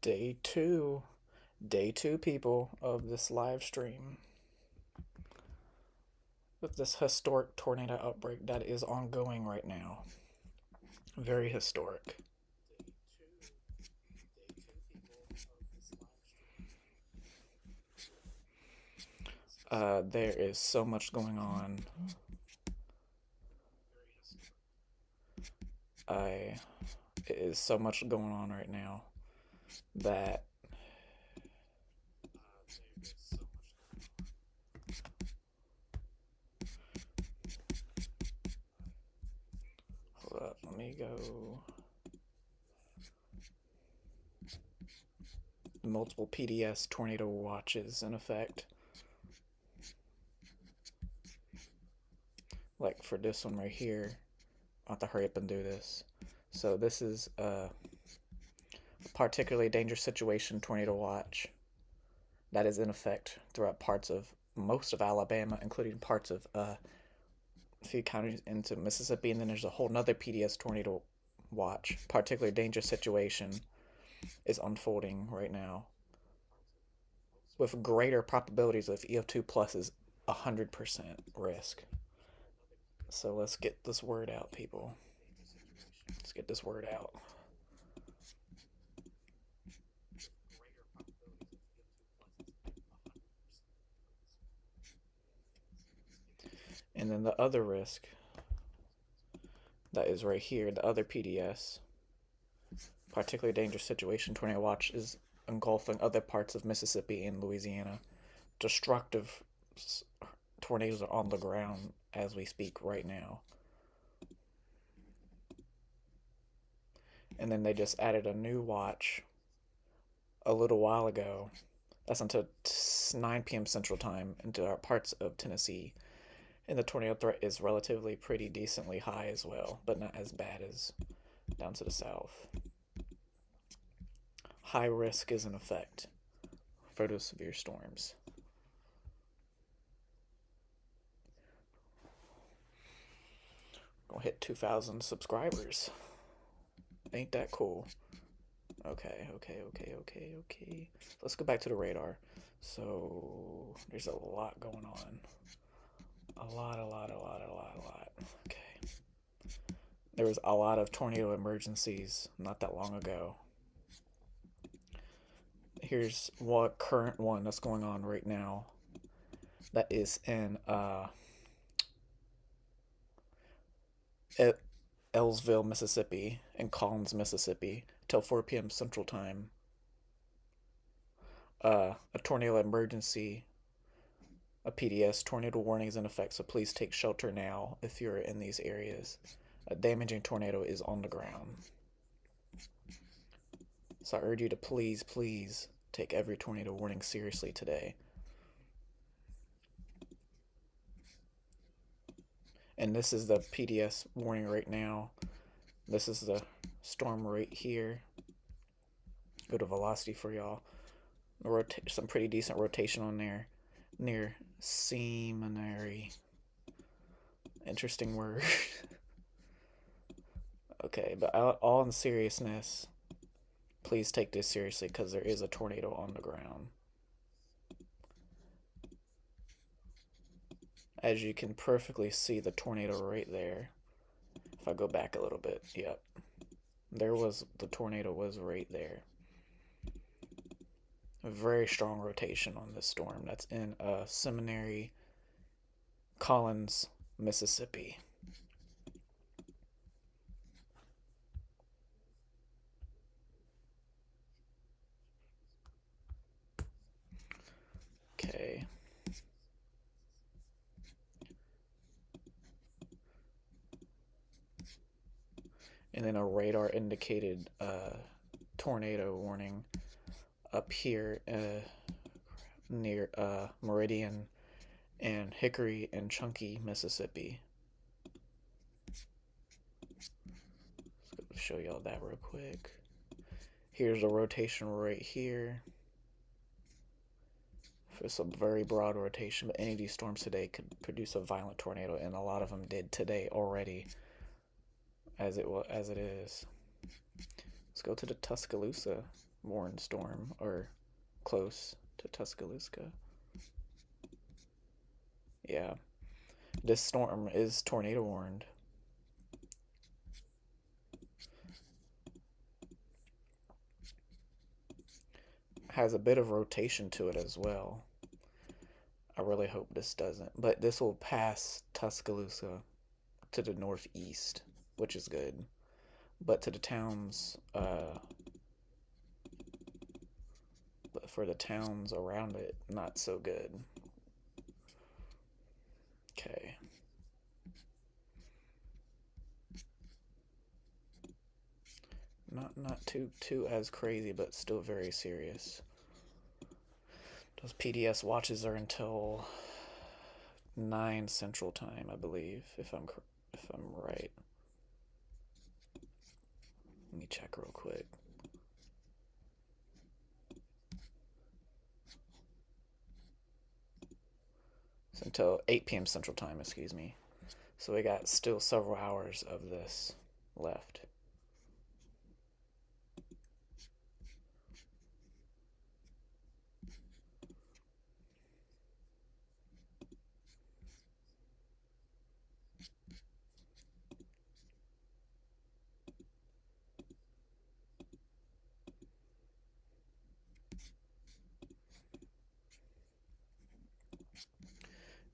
Day day two, people, of this live stream with this historic tornado outbreak that is ongoing right now. Very historic. There is so much going on. I It is so much going on right now that hold up, let me go. Multiple PDS tornado watches in effect. Like for this one right here, I'll have to hurry up and do this. So this is a particularly dangerous situation tornado watch that is in effect throughout parts of most of Alabama, including parts of a few counties into Mississippi, and then there's a whole nother PDS tornado watch. Particularly dangerous situation is unfolding right now with greater probabilities of EO2 plus is 100% risk. So let's get this word out, people. Let's get this word out. And then the other risk that is right here, the other PDS, particularly dangerous situation tornado watch, is engulfing other parts of Mississippi and Louisiana. Destructive tornadoes are on the ground as we speak right now. And then they just added a new watch a little while ago. That's until 9 p.m. Central Time into our parts of Tennessee. And the tornado threat is relatively pretty decently high as well, but not as bad as down to the south. High risk is in effect for those severe storms. Gonna hit 2,000 subscribers. Ain't that cool? Okay. Let's go back to the radar. So there's a lot going on. A lot. Okay. There was a lot of tornado emergencies not that long ago. Here's what current one that's going on right now. That is in Ellsville, Mississippi, and Collins, Mississippi, till 4 p.m. Central Time. A tornado emergency, a PDS tornado warning is in effect, so please take shelter now if you're in these areas. A damaging tornado is on the ground. So I urge you to please take every tornado warning seriously today. And this is the PDS warning right now. This is the storm right here. Go to velocity for y'all. Some pretty decent rotation on there near seminary. Interesting word. Okay, but all in seriousness, please take this seriously because there is a tornado on the ground. As you can perfectly see the tornado right there. If I go back a little bit, yep. The tornado was right there. A very strong rotation on this storm. That's in Seminary, Collins, Mississippi. Okay. And then a radar indicated tornado warning up here near Meridian and Hickory and Chunky, Mississippi. Let's show y'all that real quick. Here's a rotation right here. It's a very broad rotation, but any of these storms today could produce a violent tornado, and a lot of them did today already, as it is. Let's go to the Tuscaloosa warned storm, or close to Tuscaloosa. Yeah, this storm is tornado warned. Has a bit of rotation to it as well. I really hope this doesn't, but this will pass Tuscaloosa to the northeast, which is good. But to the towns, but for the towns around it, not so good. Okay. Not too as crazy, but still very serious. Those PDS watches are until 9 Central Time, I believe, if I'm right. Let me check real quick. It's until 8 p.m. Central Time, excuse me. So we got still several hours of this left.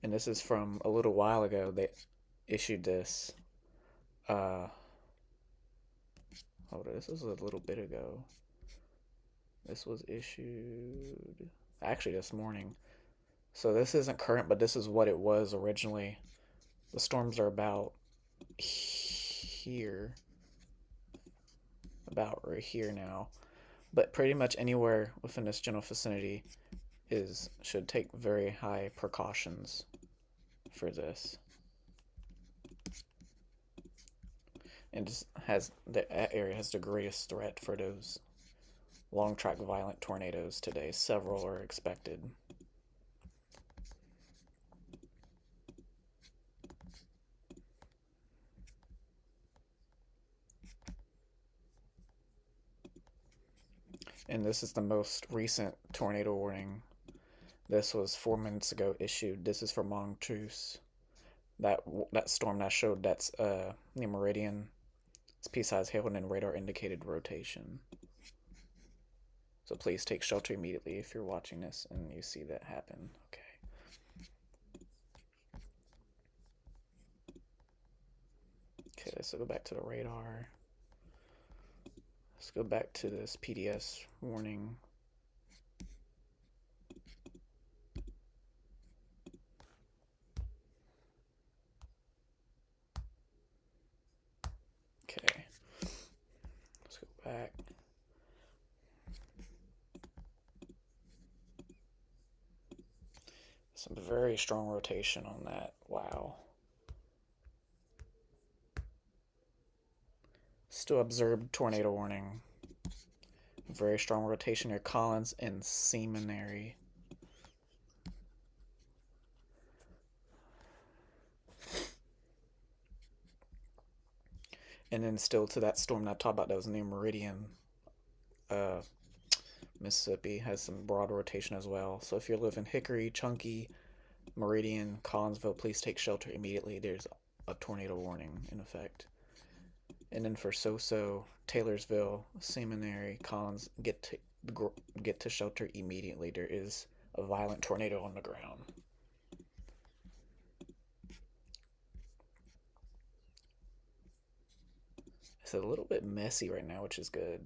And this is from a little while ago. They issued this. Hold on, this was a little bit ago. This was issued actually this morning. So this isn't current, but this is what it was originally. The storms are here, about right here now. But pretty much anywhere within this general vicinity should take very high precautions for this. And that area has the greatest threat for those long track violent tornadoes today. Several are expected. And this is the most recent tornado warning. This was 4 minutes ago issued. This is for Montrose. That storm that showed that's near Meridian. It's pea-sized hail and radar indicated rotation. So please take shelter immediately if you're watching this and you see that happen. Okay. Okay, so go back to the radar. Let's go back to this PDS warning. Okay. Let's go back. Some very strong rotation on that. Wow. Still observed tornado warning. Very strong rotation near Collins and Seminary. And then still to that storm that I talked about that was near Meridian, Mississippi, has some broad rotation as well. So if you live in Hickory, Chunky, Meridian, Collinsville, please take shelter immediately. There's a tornado warning in effect. And then for Soso, Taylorsville, Seminary, Collins, get to shelter immediately. There is a violent tornado on the ground. It's a little bit messy right now, which is good.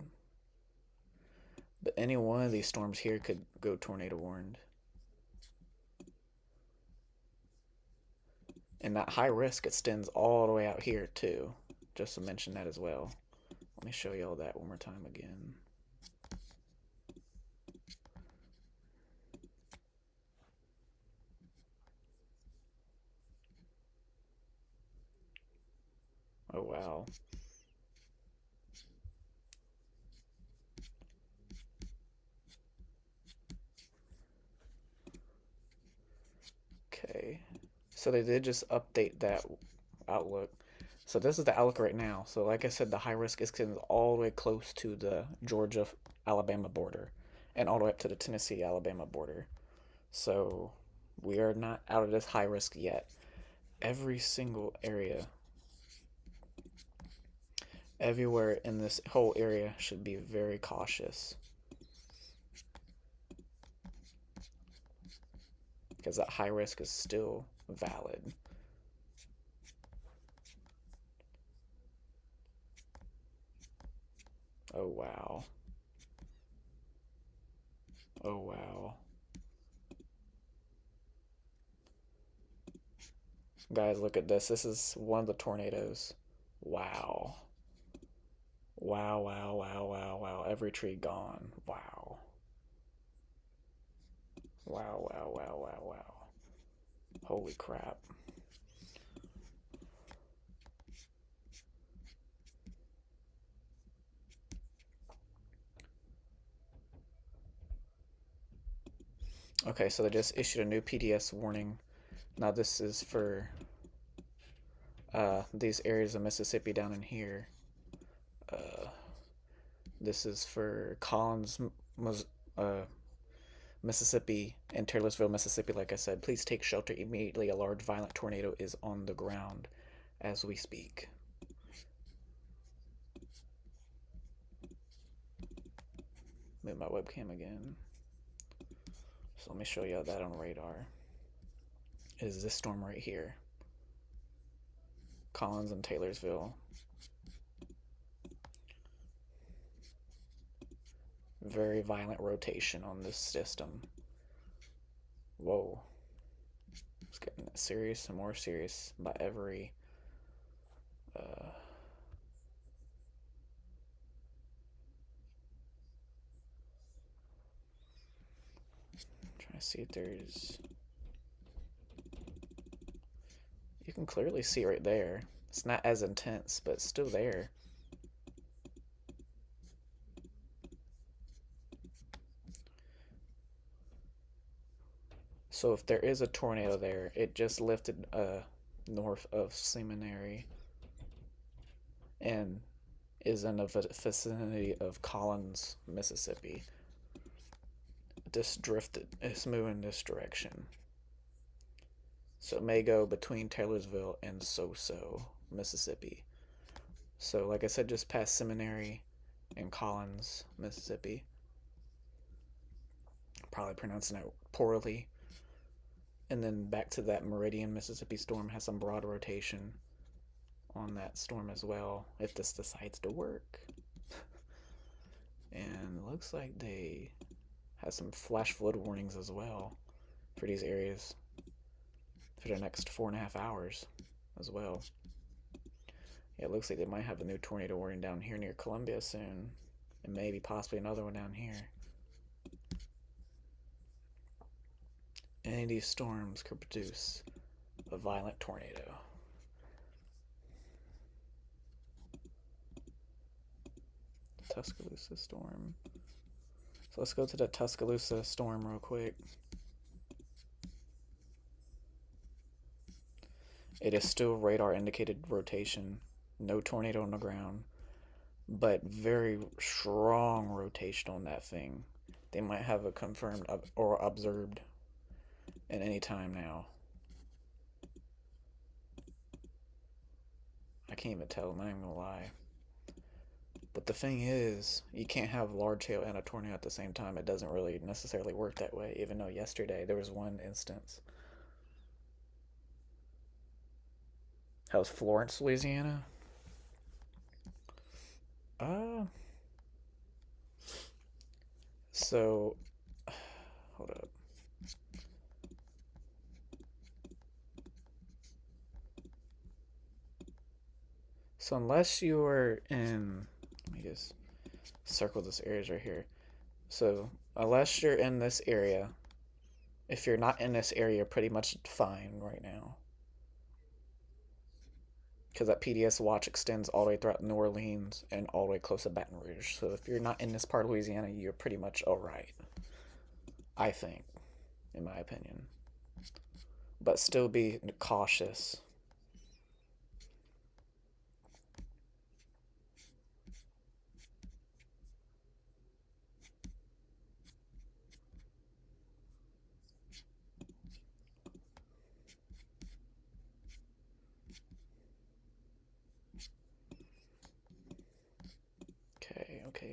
But any one of these storms here could go tornado warned. And that high risk extends all the way out here too. Just to mention that as well. Let me show y'all that one more time again. Oh wow. Okay. So they did just update that outlook. So this is the outlook right now. So like I said, the high risk extends all the way close to the Georgia Alabama border and all the way up to the Tennessee Alabama border. So we are not out of this high risk yet. Every single area, everywhere in this whole area should be very cautious because that high risk is still valid. Oh wow. Oh wow. Guys, look at this. This is one of the tornadoes. Wow. Wow, wow, wow, wow, wow. Every tree gone. Wow. Wow, wow, wow, wow, wow. Holy crap. Okay, so they just issued a new PDS warning. Now this is for these areas of Mississippi down in here. Uh, this is for Collins, uh, Mississippi, and Taylorsville, Mississippi. Like I said, please take shelter immediately. A large violent tornado is on the ground as we speak. Move my webcam again. So let me show you that on radar. Is this storm right here? Collins and Taylorsville. Very violent rotation on this system. Whoa. It's getting serious and more serious by every trying to see if there's, you can clearly see right there. It's not as intense, but it's still there. So if there is a tornado there, it just lifted north of Seminary and is in the vicinity of Collins, Mississippi. This drifted. It's moving this direction. So it may go between Taylorsville and So-So, Mississippi. So like I said, just past Seminary and Collins, Mississippi. Probably pronouncing it poorly. And then back to that Meridian, Mississippi storm has some broad rotation on that storm as well, if this decides to work. And it looks like they have some flash flood warnings as well for these areas for the next 4.5 hours as well. Yeah, it looks like they might have a new tornado warning down here near Columbia soon, and maybe possibly another one down here. Any of these storms could produce a violent tornado. Tuscaloosa storm. So let's go to the Tuscaloosa storm real quick. It is still radar indicated rotation, no tornado on the ground, but very strong rotation on that thing. They might have a confirmed or observed at any time now. I can't even tell, I'm not even gonna lie. But the thing is, you can't have large hail and a tornado at the same time. It doesn't really necessarily work that way, even though yesterday there was one instance. How's Florence, Louisiana? Uh, so, hold up. So unless you are in, let me just circle this area right here. So unless you're in this area, if you're not in this area, you're pretty much fine right now. Because that PDS watch extends all the way throughout New Orleans and all the way close to Baton Rouge. So if you're not in this part of Louisiana, you're pretty much alright. I think, in my opinion. But still be cautious.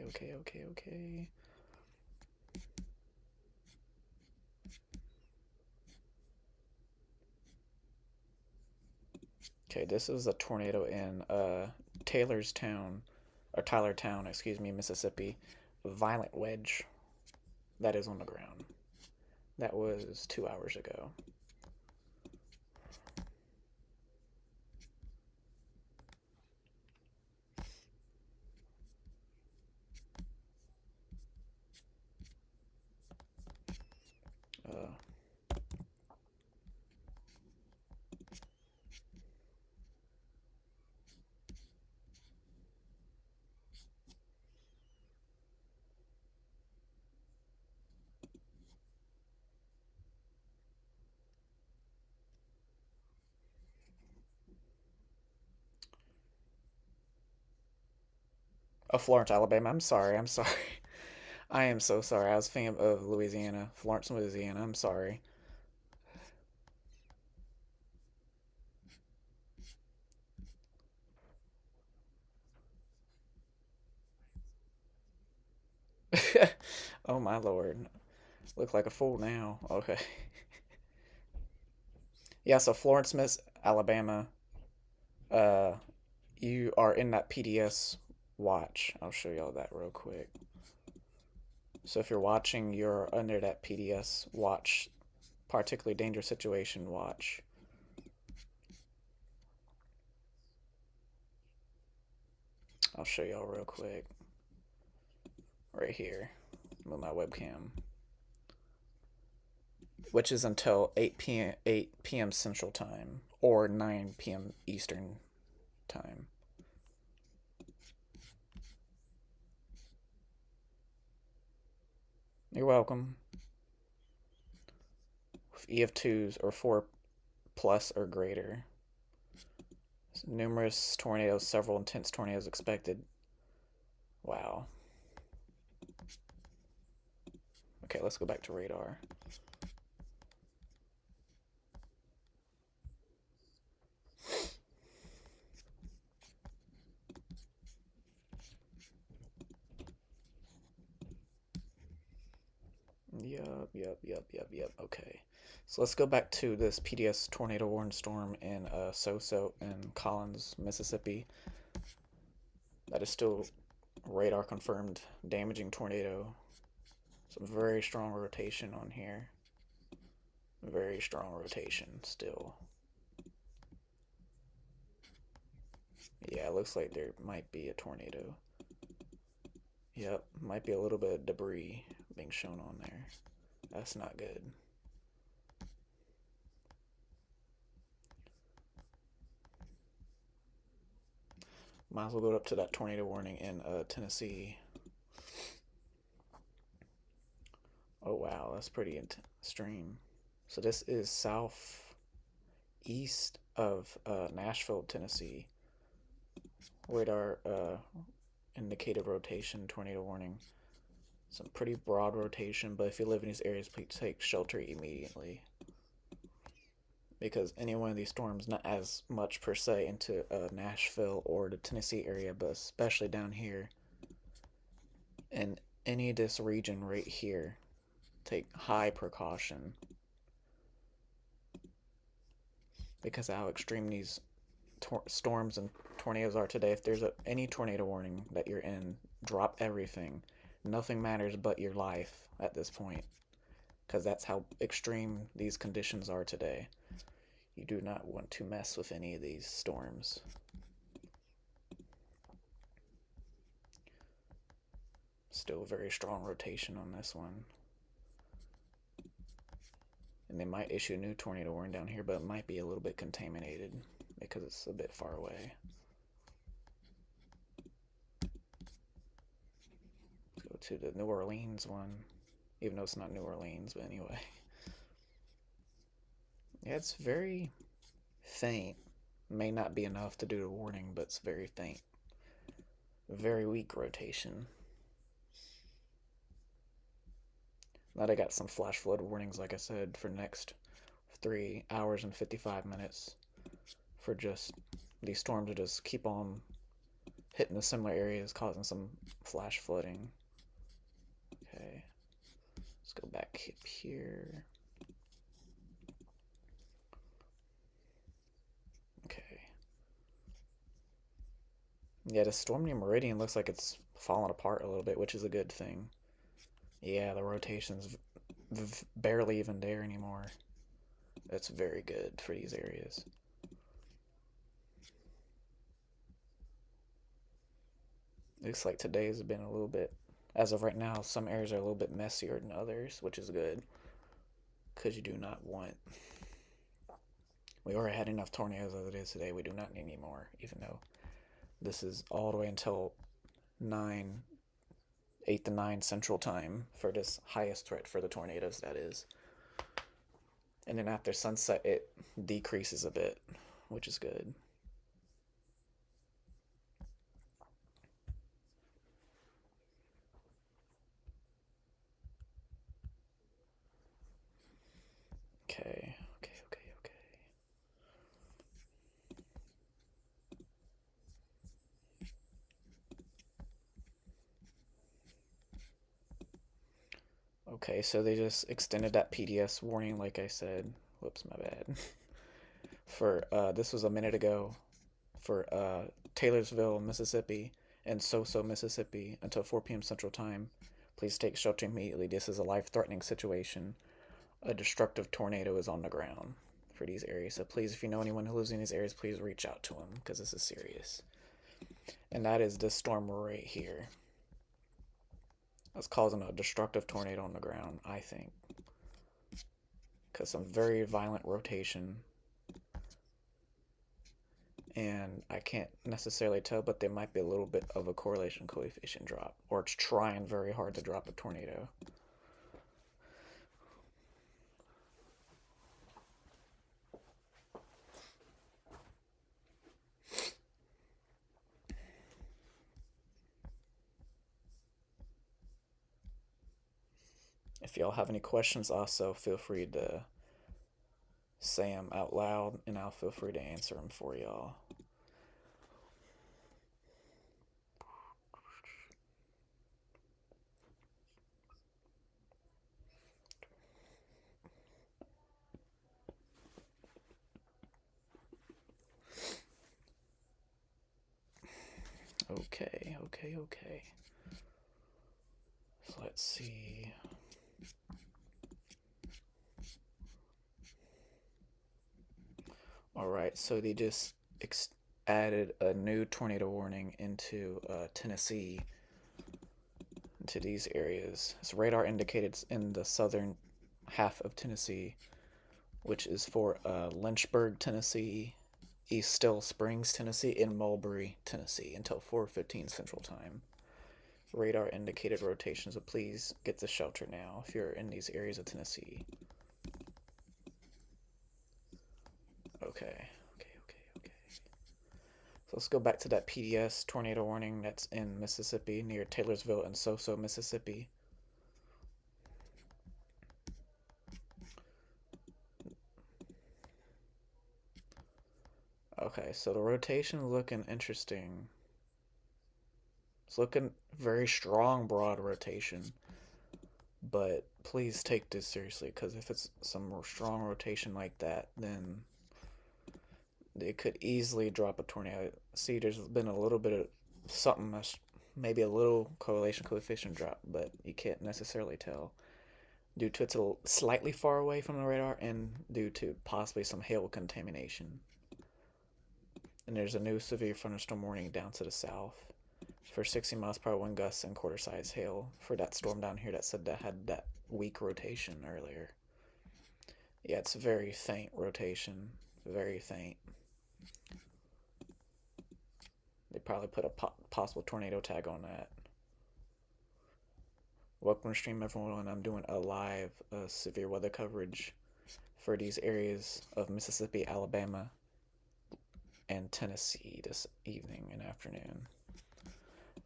Okay. Okay, this is a tornado in Tylertown, excuse me, Mississippi. Violent wedge that is on the ground. That was 2 hours ago. Uh, oh, Florence, Alabama. I'm sorry. I'm sorry. I am so sorry. I was thinking of Louisiana, Florence, Louisiana. I'm sorry. Oh my lord. Look like a fool now. Okay. Yeah, so Florence, Miss Alabama, uh, you are in that PDS watch. I'll show y'all that real quick. So if you're watching, you're under that PDS watch, particularly dangerous situation watch. I'll show y'all real quick. Right here. Move my webcam. Which is until 8 p.m. Central Time or 9 p.m. Eastern Time. You're welcome. With EF2s or 4 plus or greater. Numerous tornadoes, several intense tornadoes expected. Wow. Okay, let's go back to radar. Yep. Okay. So let's go back to this PDS tornado warning storm in Soso and Collins, Mississippi. That is still radar confirmed damaging tornado. Some very strong rotation on here. Very strong rotation still. Yeah, it looks like there might be a tornado. Yep, might be a little bit of debris being shown on there. That's not good. Might as well go up to that tornado warning in Tennessee. Oh wow, that's pretty extreme. So this is southeast of Nashville, Tennessee. Radar indicated rotation, tornado warning. Some pretty broad rotation, but if you live in these areas, please take shelter immediately. Because any one of these storms, not as much per se into Nashville or the Tennessee area, but especially down here in any of this region right here, take high precaution because of how extreme these storms and tornadoes are today. If there's any tornado warning that you're in, drop everything. Nothing matters but your life at this point, because that's how extreme these conditions are today. You do not want to mess with any of these storms. Still very strong rotation on this one. And they might issue a new tornado warning down here, but it might be a little bit contaminated because it's a bit far away. Let's go to the New Orleans one, even though it's not New Orleans, but anyway. Yeah, it's very faint. May not be enough to do the warning, but it's very faint. Very weak rotation. Now they got some flash flood warnings, like I said, for next 3 hours and 55 minutes for just these storms to just keep on hitting the similar areas, causing some flash flooding. Okay, let's go back here. Okay. Yeah, the storm near Meridian looks like it's falling apart a little bit, which is a good thing. Yeah, the rotation's barely even there anymore. That's very good for these areas. Looks like today's been a little bit, as of right now, some areas are a little bit messier than others, which is good. Because you do not want. We already had enough tornadoes as it is today. We do not need any more, even though this is all the way until 9, 8 to 9 central time for this highest threat for the tornadoes, that is. And then after sunset, it decreases a bit, which is good. Okay, okay, okay, okay. Okay, so they just extended that PDS warning, like I said. Whoops, my bad. For this was a minute ago for Taylorsville, Mississippi, and Soso, Mississippi, until 4 p.m. Central Time. Please take shelter immediately. This is a life-threatening situation. A destructive tornado is on the ground for these areas. So please, if you know anyone who lives in these areas, please reach out to them because this is serious. And that is this storm right here. It's causing a destructive tornado on the ground, I think. Because some very violent rotation. And I can't necessarily tell, but there might be a little bit of a correlation coefficient drop. Or it's trying very hard to drop a tornado. If y'all have any questions, also feel free to say them out loud, and I'll feel free to answer them for y'all. Okay, okay, okay. So let's see. Alright, so they just added a new tornado warning into Tennessee, into these areas. It's radar indicated in the southern half of Tennessee, which is for Lynchburg, Tennessee, East Still Springs, Tennessee, and Mulberry, Tennessee, until 4:15 Central Time. Radar indicated rotation, so please get to shelter now if you're in these areas of Tennessee. Okay, okay, okay, okay. So let's go back to that PDS tornado warning that's in Mississippi near Taylorsville and Soso, Mississippi. Okay, so the rotation is looking interesting. It's looking very strong broad rotation. But please take this seriously, because if it's some strong rotation like that, then it could easily drop a tornado. See, there's been a little bit of something that's maybe a little correlation coefficient drop, but you can't necessarily tell due to it's a slightly far away from the radar and due to possibly some hail contamination. And there's a new severe thunderstorm warning down to the south for 60 miles per hour wind gusts and quarter size hail for that storm down here that said that had that weak rotation earlier. Yeah, it's very faint rotation, very faint. They probably put a possible tornado tag on that. Welcome to stream, everyone. I'm doing a live severe weather coverage for these areas of Mississippi, Alabama, and Tennessee this evening and afternoon,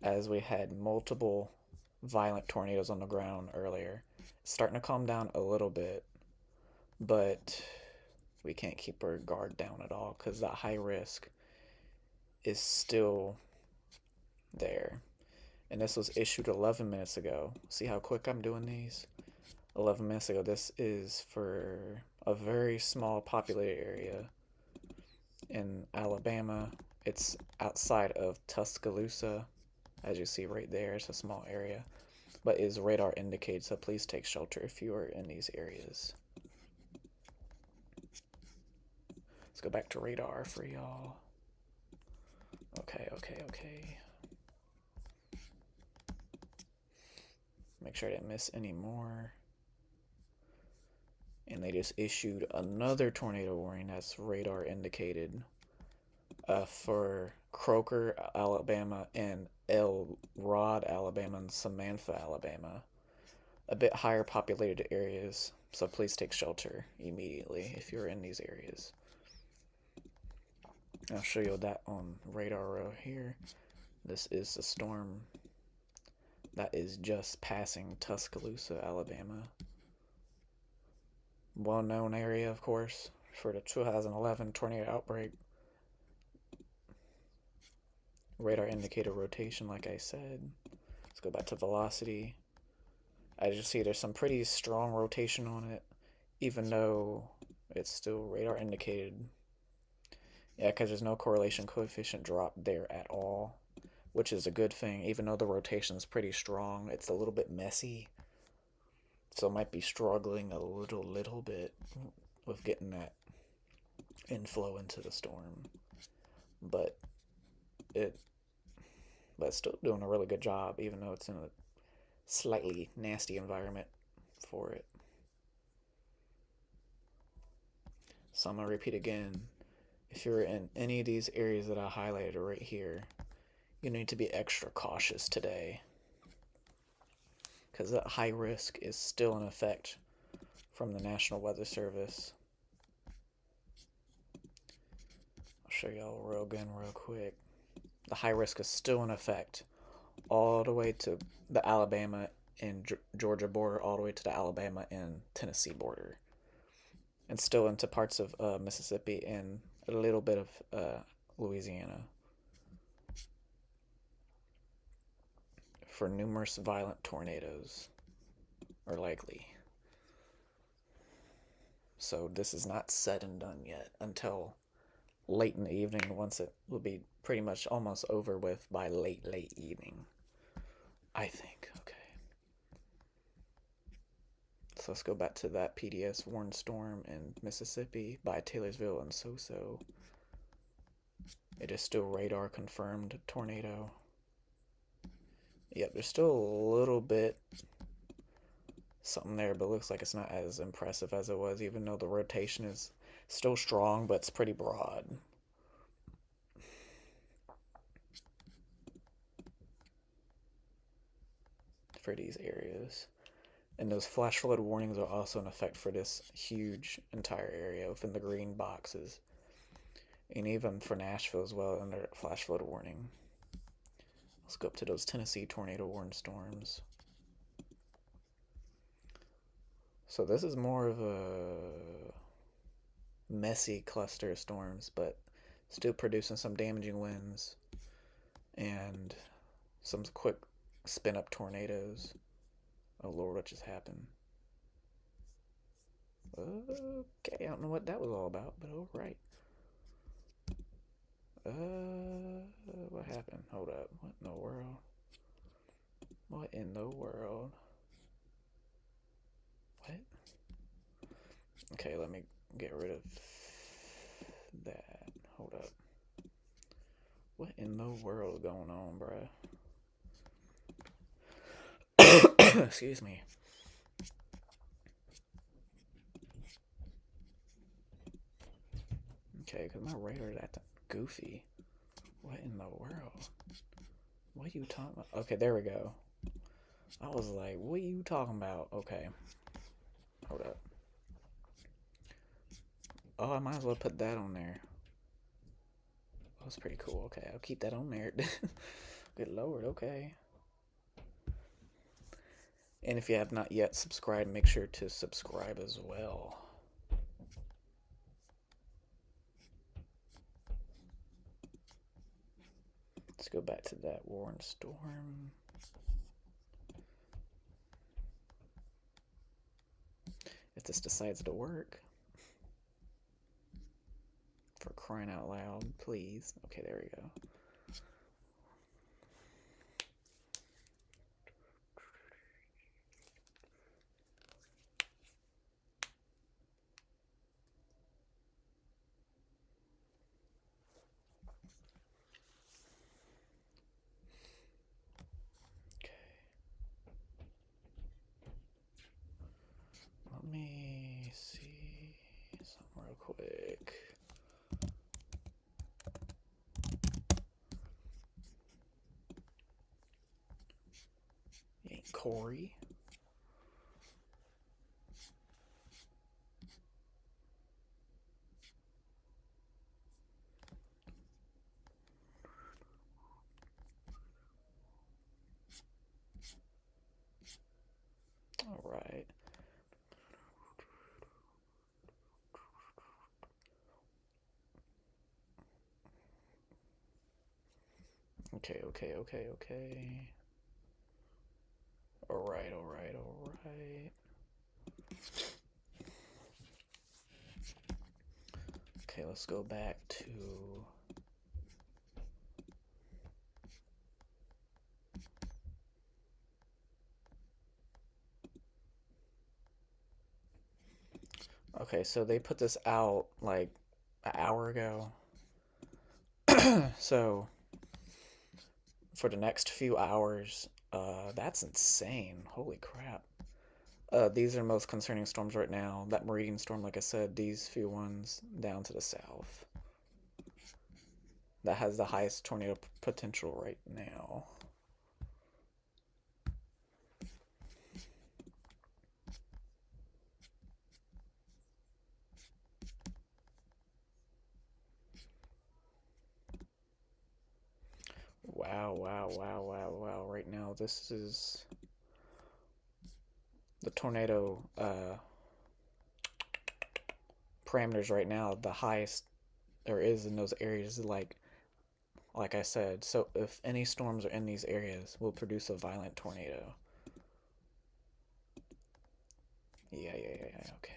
as we had multiple violent tornadoes on the ground earlier. It's starting to calm down a little bit, but we can't keep our guard down at all because that high risk is still there. And this was issued 11 minutes ago. See how quick I'm doing these? 11 minutes ago. This is for a very small populated area in Alabama. It's outside of Tuscaloosa, as you see right there. It's a small area, but is radar indicated, so please take shelter if you are in these areas. Let's go back to radar for y'all. Okay. Make sure I didn't miss any more. And they just issued another tornado warning that's radar indicated for Croker, Alabama, and El Rod, Alabama, and Samantha, Alabama. A bit higher populated areas, so please take shelter immediately if you're in these areas. I'll show you that on radar row here. This is the storm that is just passing Tuscaloosa, Alabama. Well-known area, of course, for the 2011 tornado outbreak. Radar indicator rotation, like I said. Let's go back to velocity. As you see, there's some pretty strong rotation on it, even though it's still radar indicated. Yeah, because there's no correlation coefficient drop there at all, which is a good thing. Even though the rotation is pretty strong, it's a little bit messy. So it might be struggling a little bit with getting that inflow into the storm. But it's still doing a really good job, even though it's in a slightly nasty environment for it. So I'm going to repeat again. If you're in any of these areas that I highlighted right here, you need to be extra cautious today, because that high risk is still in effect from the National Weather Service. I'll show y'all again real quick. The high risk is still in effect all the way to the Alabama and Georgia border, all the way to the Alabama and Tennessee border, and still into parts of Mississippi and a little bit of Louisiana, for numerous violent tornadoes are likely. So this is not said and done yet until late in the evening, once it will be pretty much almost over with by late evening, I think. Okay. So let's go back to that PDS warned storm in Mississippi by Taylorsville and Soso. It is still radar confirmed tornado. Yep, there's still a little bit something there, but looks like it's not as impressive as it was, even though the rotation is still strong, but it's pretty broad. For these areas. And those flash flood warnings are also in effect for this huge entire area within the green boxes. And even for Nashville as well, under flash flood warning. Let's go up to those Tennessee tornado warned storms. So this is more of a messy cluster of storms, but still producing some damaging winds and some quick spin up tornadoes. Oh Lord, what just happened? Okay, I don't know what that was all about, but alright. What happened? Hold up. What in the world? What in the world? What? Okay, let me get rid of that. Hold up. What in the world is going on, bruh? Excuse me. Okay, because my radar is acting goofy. What in the world? What are you talking about? Okay, there we go. I was like, what are you talking about? Okay. Hold up. Oh, I might as well put that on there. Oh, that's pretty cool. Okay, I'll keep that on there. Good Lord, okay. And if you have not yet subscribed, make sure to subscribe as well. Let's go back to that Warren Storm. If this decides to work. For crying out loud, please. Okay, there we go. Let me see something real quick. Ain't Corey. All right. Okay. All right. Okay, let's go back to okay, so they put this out like an hour ago. So for the next few hours, that's insane. Holy crap. These are most concerning storms right now. That Meridian storm, like I said, these few ones down to the south. That has the highest tornado potential right now. Wow. Right now, this is the tornado parameters right now. The highest there is in those areas, like I said. So if any storms are in these areas, will produce a violent tornado. Yeah. Okay.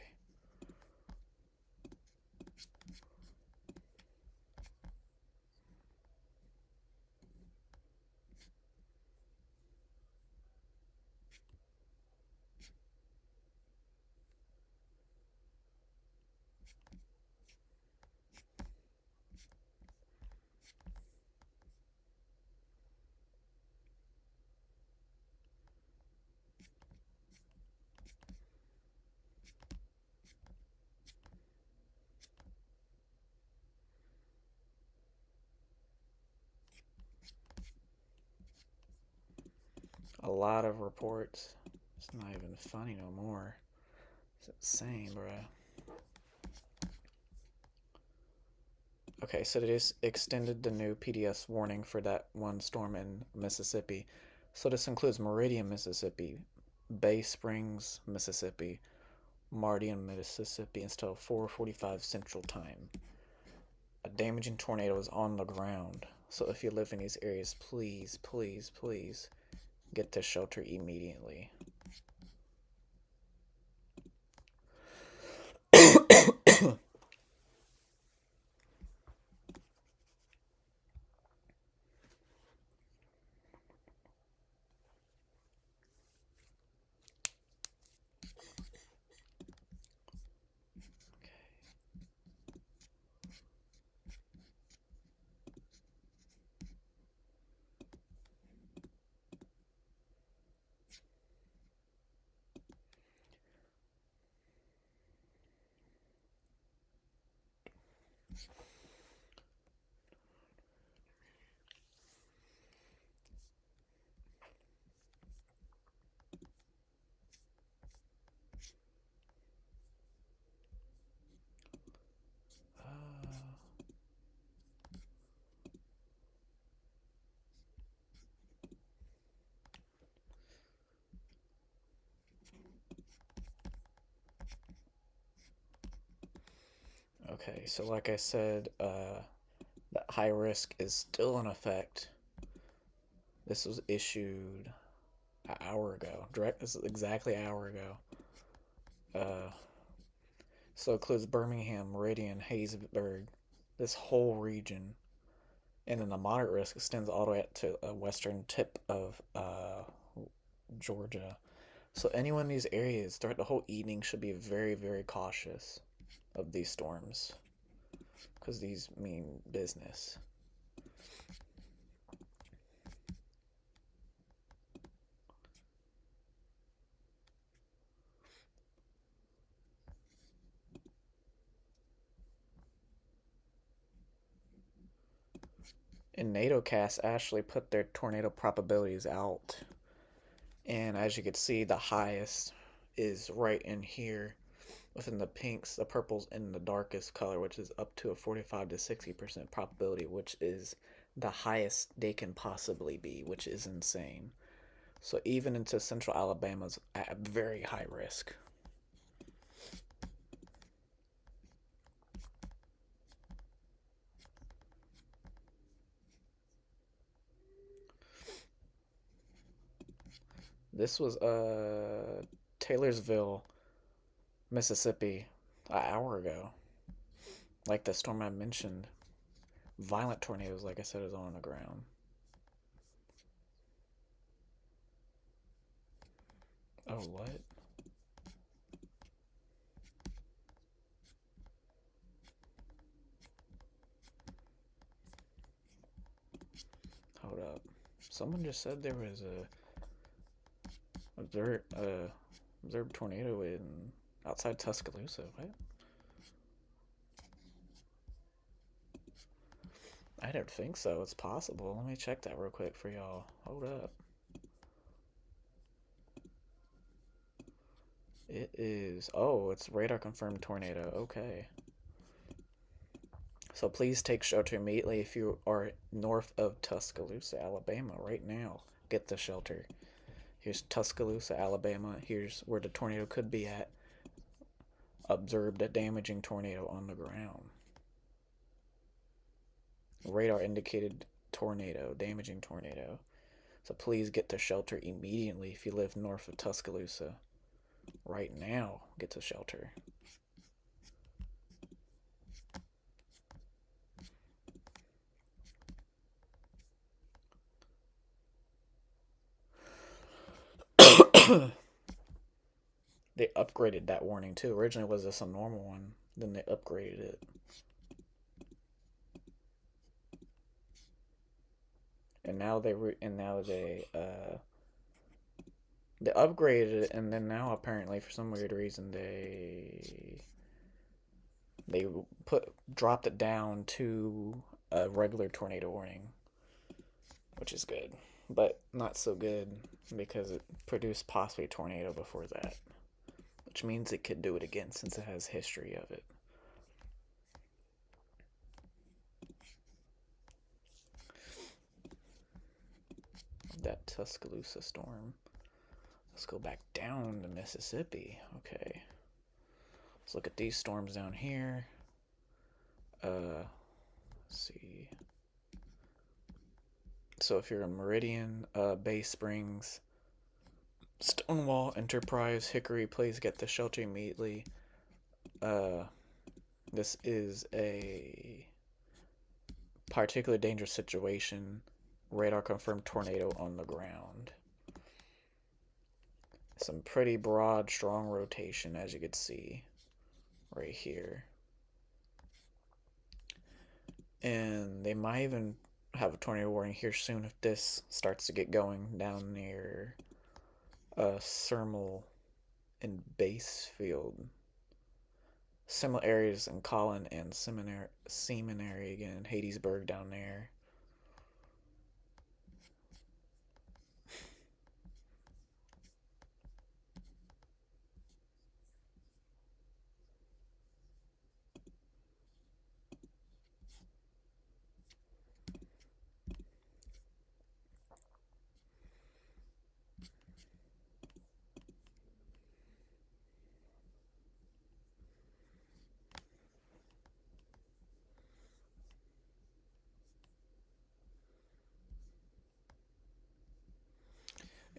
A lot of reports. It's not even funny no more. It's insane, bruh. Okay, so they just extended the new PDS warning for that one storm in Mississippi. So this includes Meridian, Mississippi, Bay Springs, Mississippi, Mardian, Mississippi until 4:45 Central Time. A damaging tornado is on the ground. So if you live in these areas, please get to shelter immediately. Okay, so like I said, that high risk is still in effect. This was issued an hour ago. This is exactly an hour ago. Uh, so it includes Birmingham, Meridian, Hattiesburg, this whole region, and then the moderate risk extends all the way up to a western tip of Georgia. So anyone in these areas throughout the whole evening should be very, very cautious of these storms because these mean business. And NATOcast actually put their tornado probabilities out. And as you can see, the highest is right in here within the pinks, the purples, and the darkest color, which is up to a 45 to 60% probability, which is the highest they can possibly be, which is insane. So even into central Alabama's at very high risk. This was Taylorsville, Mississippi, an hour ago. Like the storm I mentioned, violent tornadoes, like I said, is on the ground. Oh, what? Hold up. Someone just said there was a observed tornado in outside Tuscaloosa. What? I don't think so. It's possible. Let me check that real quick for y'all. Hold up. It is. Oh, it's radar confirmed tornado. Okay. So please take shelter immediately if you are north of Tuscaloosa, Alabama, right now. Get the shelter. Here's Tuscaloosa, Alabama. Here's where the tornado could be at. Observed a damaging tornado on the ground. Radar indicated tornado, damaging tornado. So please get to shelter immediately if you live north of Tuscaloosa. Right now, get to shelter. They upgraded that warning too. Originally, was this a normal one? Then they upgraded it. And now they upgraded it, and then now apparently for some weird reason they dropped it down to a regular tornado warning, which is good, but not so good because it produced possibly a tornado before that, which means it could do it again since it has history of it. That Tuscaloosa storm. Let's go back down to Mississippi. Okay. Let's look at these storms down here. Let's see. So if you're in Meridian, Bay Springs, Stonewall, Enterprise, Hickory, please get the shelter immediately. This is a particularly dangerous situation. Radar confirmed tornado on the ground. Some pretty broad, strong rotation, as you can see right here. And they might even have a tornado warning here soon if this starts to get going down near Thermal and Basefield. Similar areas in Collin and Seminary again, Hattiesburg down there.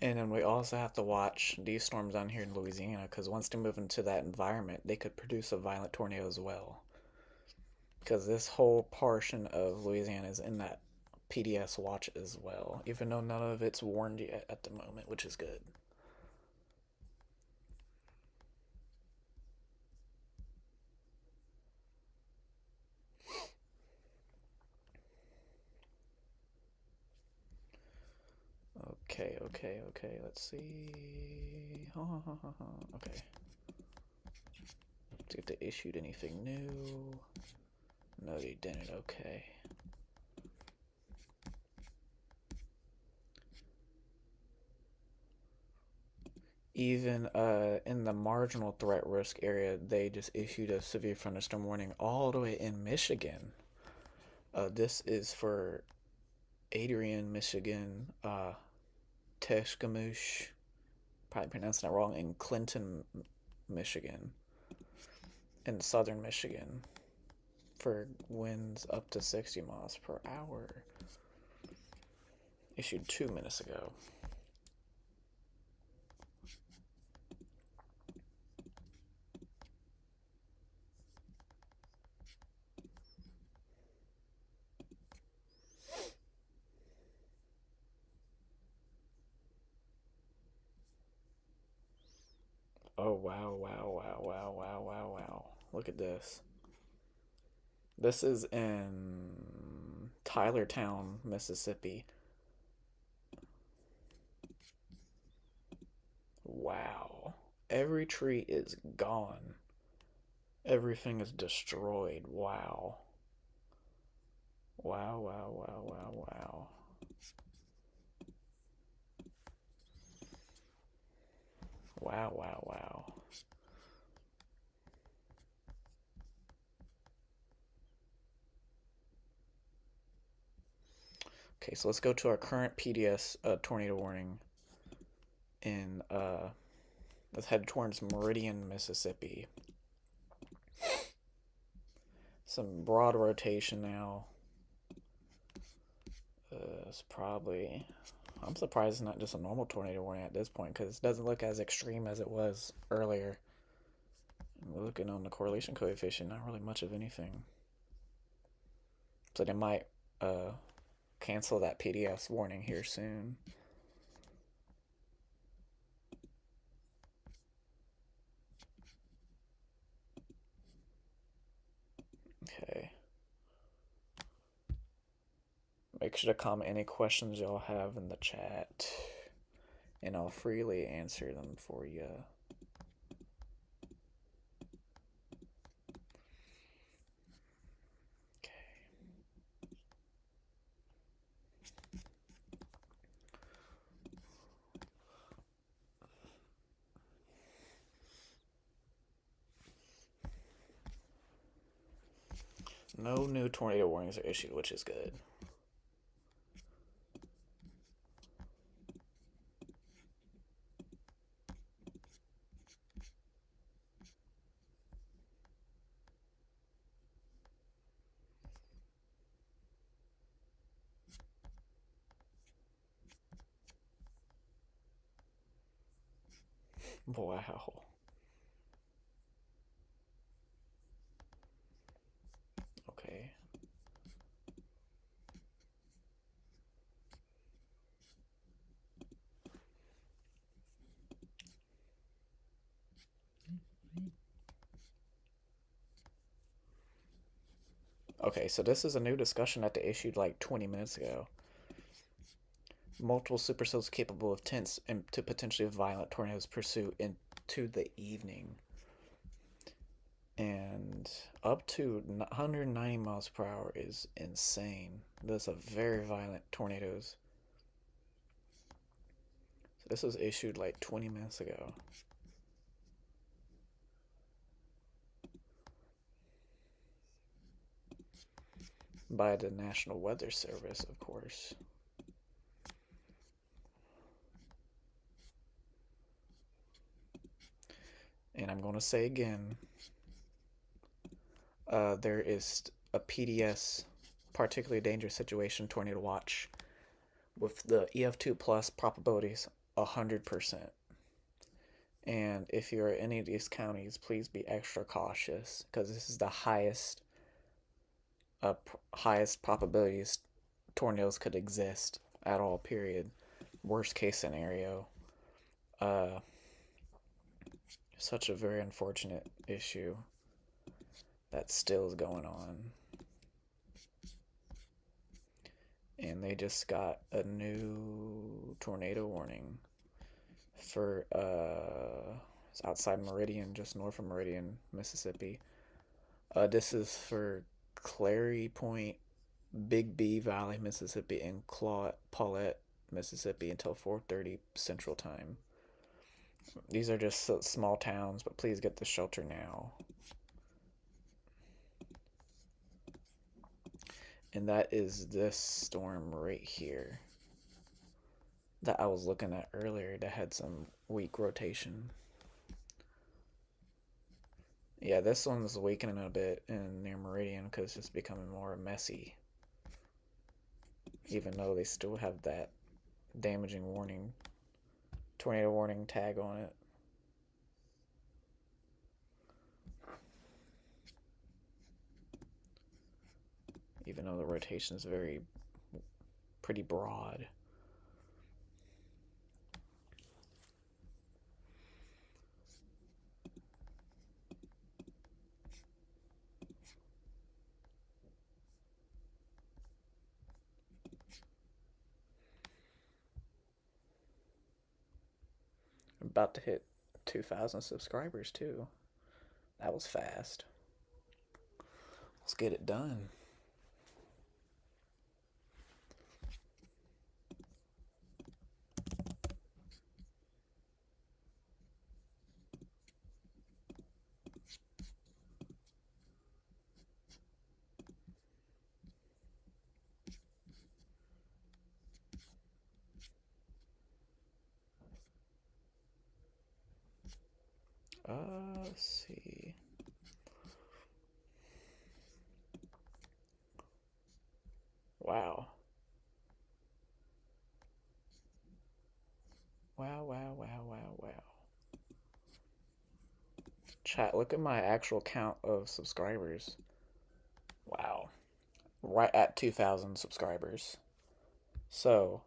And then we also have to watch these storms down here in Louisiana because once they move into that environment, they could produce a violent tornado as well. Because this whole portion of Louisiana is in that PDS watch as well, even though none of it's warned yet at the moment, which is good. Okay. Let's see. Okay. See if they issued anything new. No, they didn't. Okay. Even in the marginal threat risk area, they just issued a severe thunderstorm warning all the way in Michigan. This is for Adrian, Michigan, Teshkamoosh, probably pronouncing that wrong, in Clinton, Michigan, and southern Michigan for winds up to 60 miles per hour. Issued 2 minutes ago. Oh, wow. Look at this. This is in Tylertown, Mississippi. Wow. Every tree is gone. Everything is destroyed. Wow. Wow. Wow. Okay, so let's go to our current PDS tornado warning in let's head towards Meridian, Mississippi. Some broad rotation now. It's probably. I'm surprised it's not just a normal tornado warning at this point because it doesn't look as extreme as it was earlier. And looking on the correlation coefficient, not really much of anything. So they might cancel that PDS warning here soon. Okay. Make sure to comment any questions y'all have in the chat, and I'll freely answer them for you. No new tornado warnings are issued, which is good. Wow. Okay. Okay, so this is a new discussion that they issued like 20 minutes ago. Multiple supercells capable of tense and to potentially violent tornadoes pursue into the evening. And up to 190 miles per hour is insane. Those are very violent tornadoes. So this was issued like 20 minutes ago. By the National Weather Service, of course. And I'm going to say again, there is a PDS, particularly dangerous situation tornado watch, with the EF2 plus probabilities 100%. And if you're in any of these counties, please be extra cautious because this is the highest probabilities tornadoes could exist at all. Period. Worst case scenario. Uh, Such a very unfortunate issue that still is going on. And they just got a new tornado warning for it's outside Meridian, just north of Meridian, Mississippi. This is for Clary Point, Big B Valley, Mississippi, and Paulette, Mississippi, until 4:30 Central Time. These are just small towns, but please get the shelter now. And that is this storm right here that I was looking at earlier that had some weak rotation. Yeah, this one's weakening a bit in near Meridian because it's becoming more messy. Even though they still have that damaging warning, tornado warning tag on it. Even though the rotation is pretty broad. I'm about to hit 2,000 subscribers too. That was fast. Let's get it done. Let's see. Wow. Wow, wow, wow, wow, wow. Chat, look at my actual count of subscribers. Wow. Right at 2,000 subscribers. So,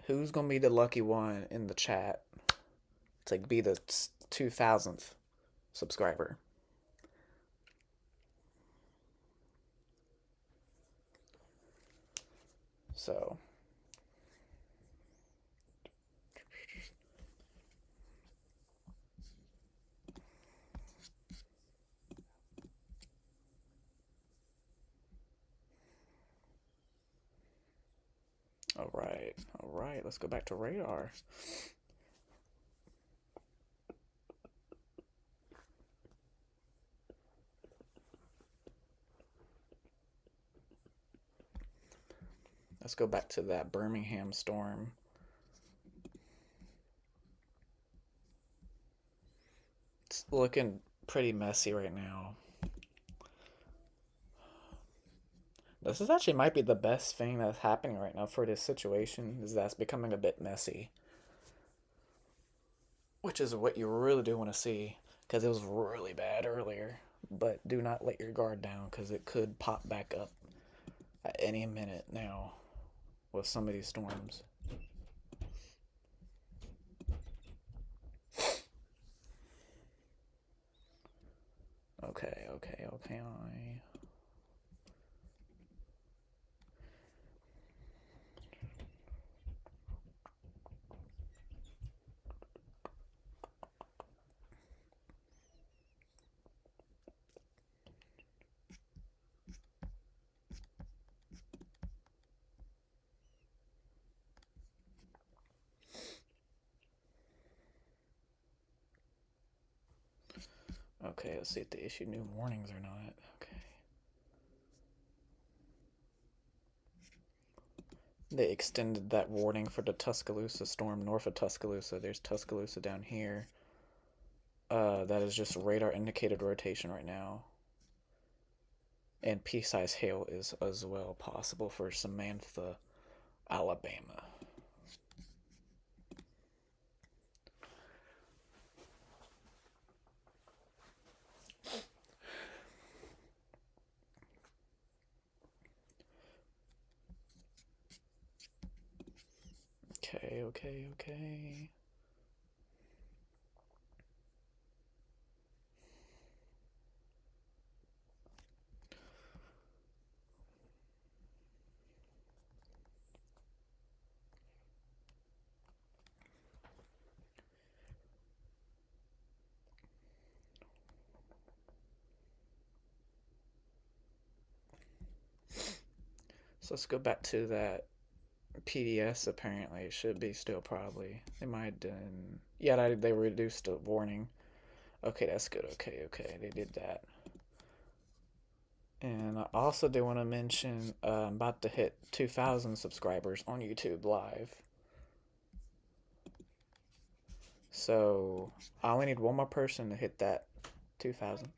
who's gonna be the lucky one in the chat to be the 2,000th subscriber? So, all right, let's go back to radar. Let's go back to that Birmingham storm. It's looking pretty messy right now. This is actually might be the best thing that's happening right now for this situation, is that's becoming a bit messy. Which is what you really do want to see, because it was really bad earlier. But do not let your guard down, because it could pop back up at any minute now with some of these storms. Okay. Okay, let's see if they issue new warnings or not. Okay. They extended that warning for the Tuscaloosa storm north of Tuscaloosa. There's Tuscaloosa down here. That is just radar indicated rotation right now. And pea-sized hail is as well possible for Samantha, Alabama. Okay. So let's go back to that PDS. Apparently, it should be still probably. They might have done. Yeah, they reduced the warning. Okay, that's good. Okay, they did that. And I also do want to mention I'm about to hit 2,000 subscribers on YouTube Live. So I only need one more person to hit that 2,000.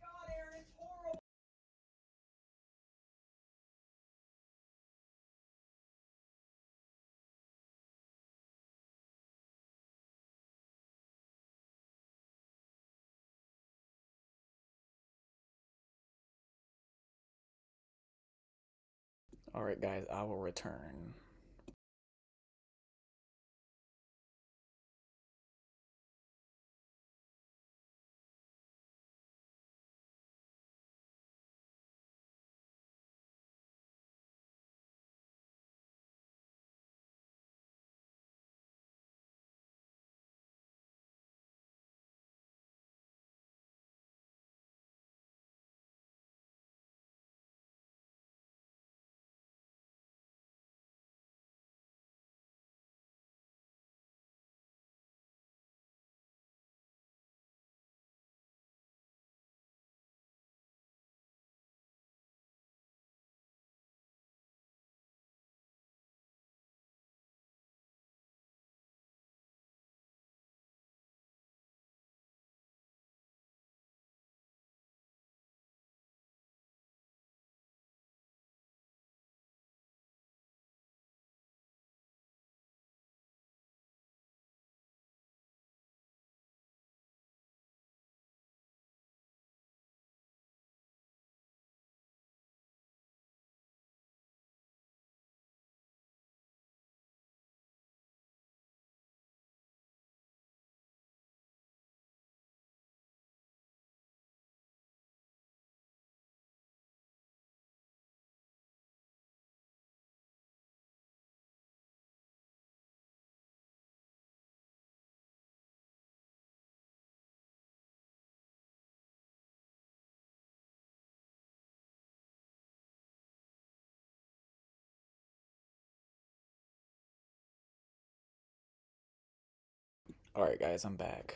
Alright, guys, I will return. Alright, guys, I'm back.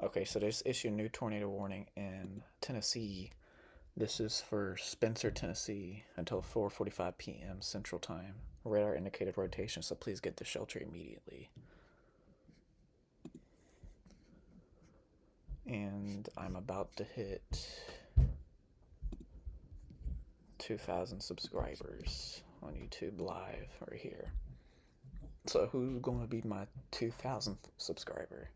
Okay, so there's issued new tornado warning in Tennessee. This is for Spencer, Tennessee until 4:45 p.m. Central Time. Radar indicated rotation, so please get to shelter immediately. And I'm about to hit 2,000 subscribers on YouTube Live right here. So who's going to be my 2,000th subscriber?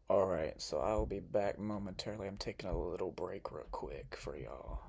Alright, so I'll be back momentarily. I'm taking a little break real quick for y'all.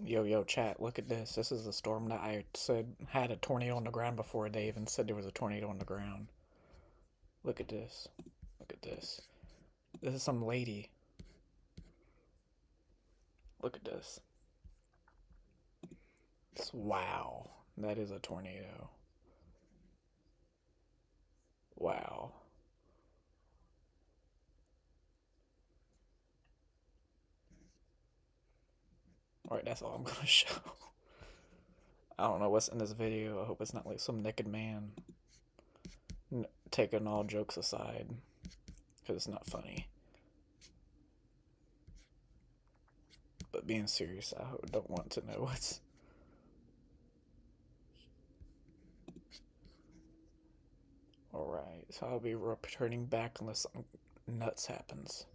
Yo, yo, chat, look at this. This is the storm that I said had a tornado on the ground before they even said there was a tornado on the ground. Look at this. Look at this. This is some lady. Look at this. Wow. That is a tornado. Wow. Alright, that's all I'm gonna show. I don't know what's in this video. I hope it's not like some naked man. Taking all jokes aside, because it's not funny. But being serious, I don't want to know what's. Alright, so I'll be returning back unless something nuts happens.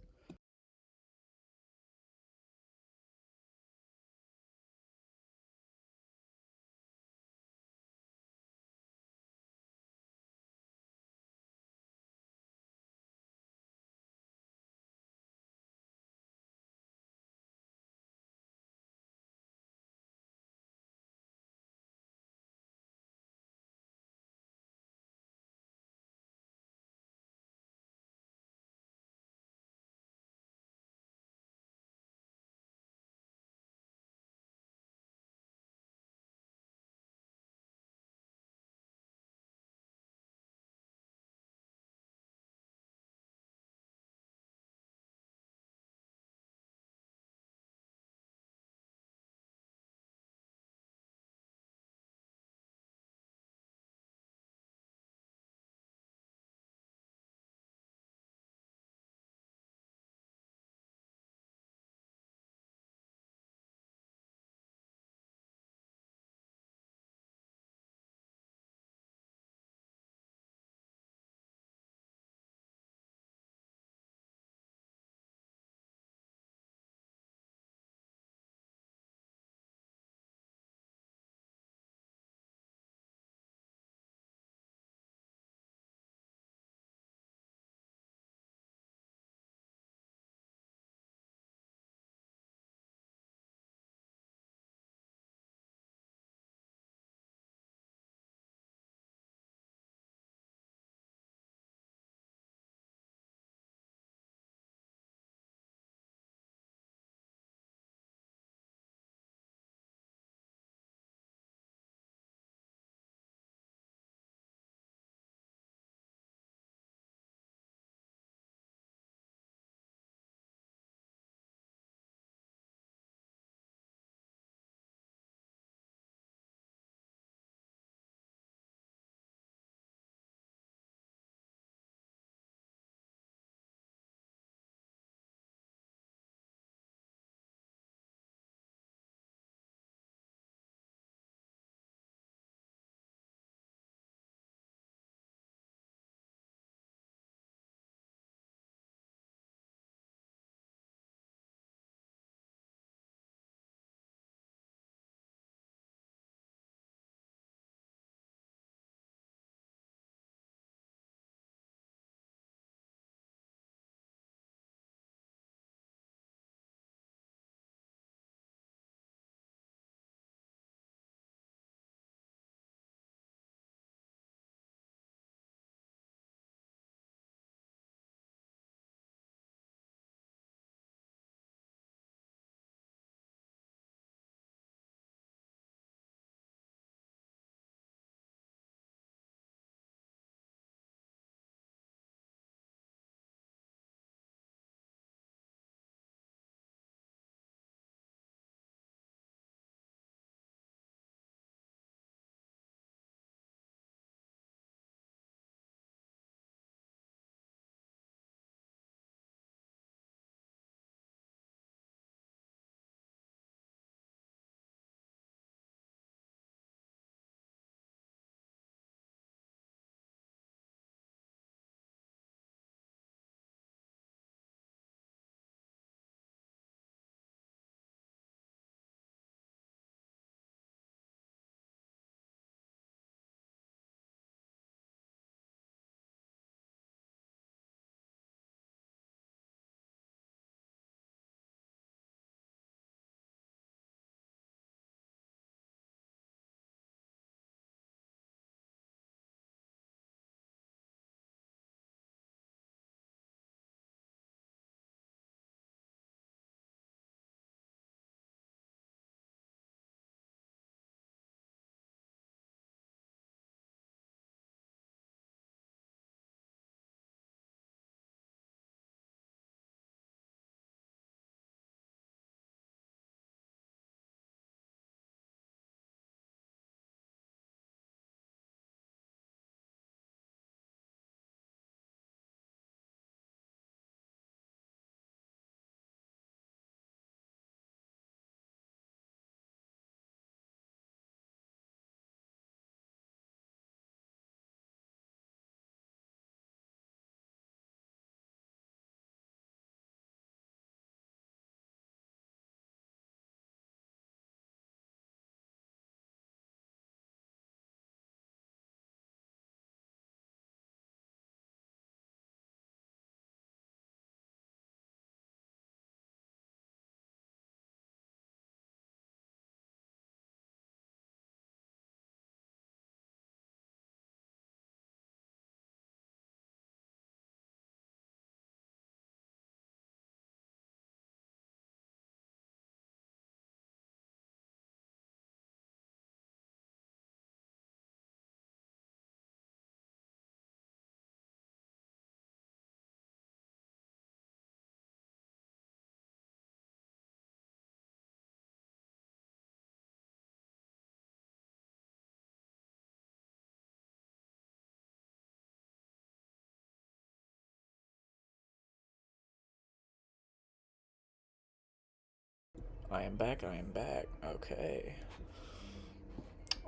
I am back, I am back. Okay.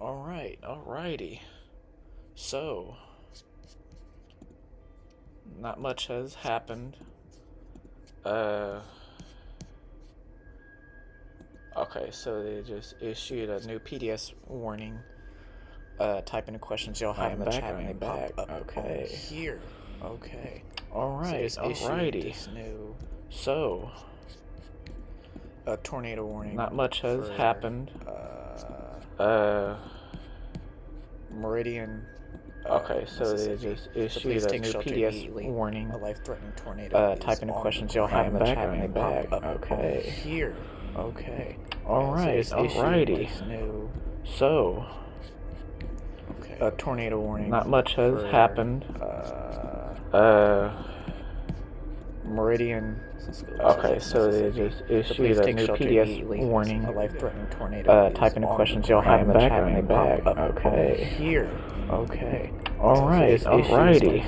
Alright, alrighty. So, not much has happened. Okay, so they just issued a new PDS warning. Type in the questions you'll have in the chat and they pop up okay. Here. Okay. Alright, so alrighty. This new a tornado warning. Not much has happened. Meridian. Okay, so they just issued a new PDS warning. A life-threatening tornado. Type in the questions you'll have in the chat and they pop up okay. Here. Okay. Alright, alrighty. So, a tornado warning. Not much has happened. Meridian. Okay, so they just issued a new PDS warning. A life-threatening tornado. Type in the questions you'll have in the chat and they pop up okay. Here. Okay. Alright, alrighty.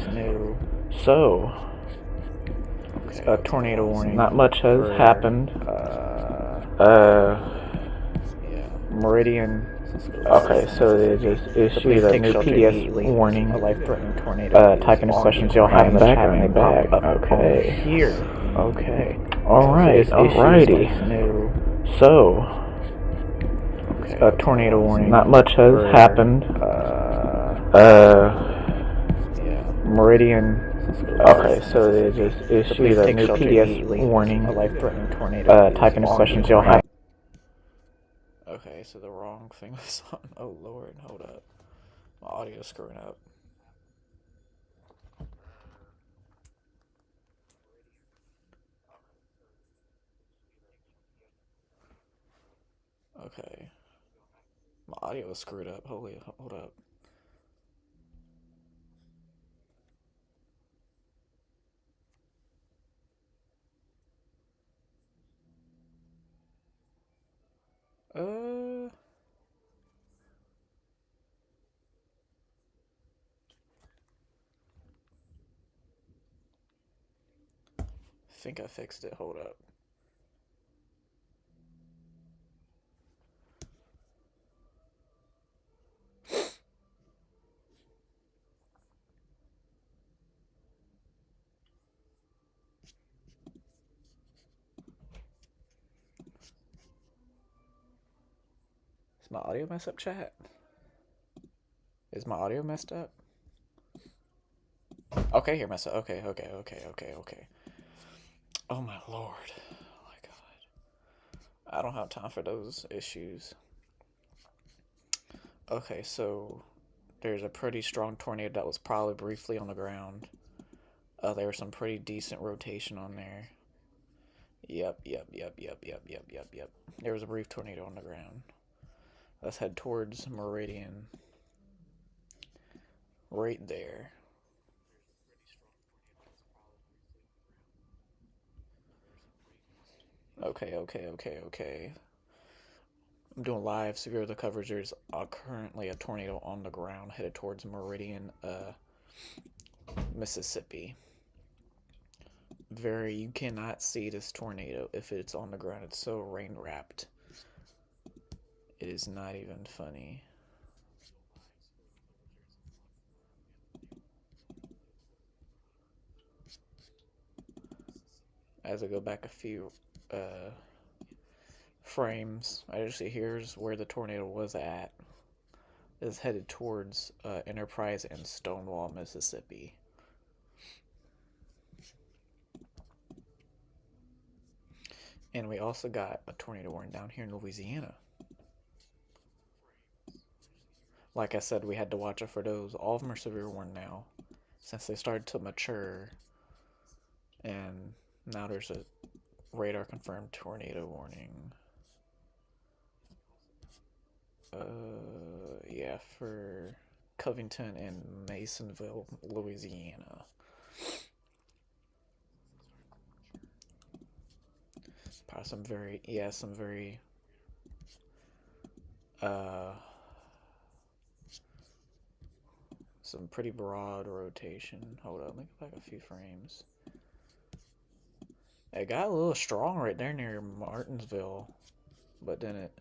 So, a tornado warning. Not much has happened. Meridian. Okay, so they just issued a new PDS warning. A life-threatening tornado. Type in the questions you'll have in the chat and they pop up okay. Here. Okay. Alright, alrighty. So, a tornado warning. Not much has happened. Meridian. Okay, so they just issued a new PDS warning. A life-threatening tornado. Type in the questions you'll have. Okay, so the wrong thing was on. Oh lord, hold up. My audio's screwing up. Okay. My audio is screwed up. Holy, hold up. I think I fixed it. Hold up. Is my audio messed up, chat? Is my audio messed up? Okay, you're messed up. Okay. Oh my lord. Oh my god. I don't have time for those issues. Okay, so there's a pretty strong tornado that was probably briefly on the ground. There was some pretty decent rotation on there. Yep. There was a brief tornado on the ground. Let's head towards Meridian. Right there. Okay. I'm doing live severe weather coverage. There's currently a tornado on the ground headed towards Meridian, Mississippi. You cannot see this tornado if it's on the ground. It's so rain wrapped. It is not even funny. As I go back a few frames, I just see here's where the tornado was at. It's headed towards Enterprise and Stonewall, Mississippi. And we also got a tornado warning down here in Louisiana. Like I said, we had to watch out for those. All of them are severe warning now, since they started to mature. And now there's a radar confirmed tornado warning. Yeah, for Covington and Masonville, Louisiana. Probably some very some pretty broad rotation. Hold up, let me go back a few frames. It got a little strong right there near Martinsville. but then it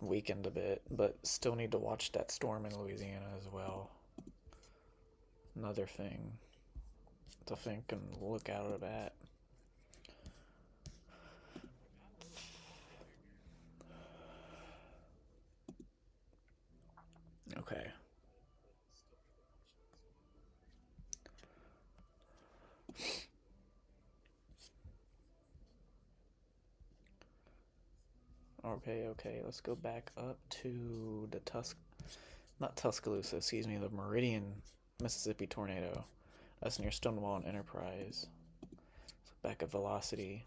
weakened a bit. But still need to watch that storm in Louisiana as well. Another thing to think and look out at. Okay. Okay, let's go back up to the not Tuscaloosa, excuse me, the Meridian, Mississippi tornado. That's near Stonewall and Enterprise. Let's look back at velocity.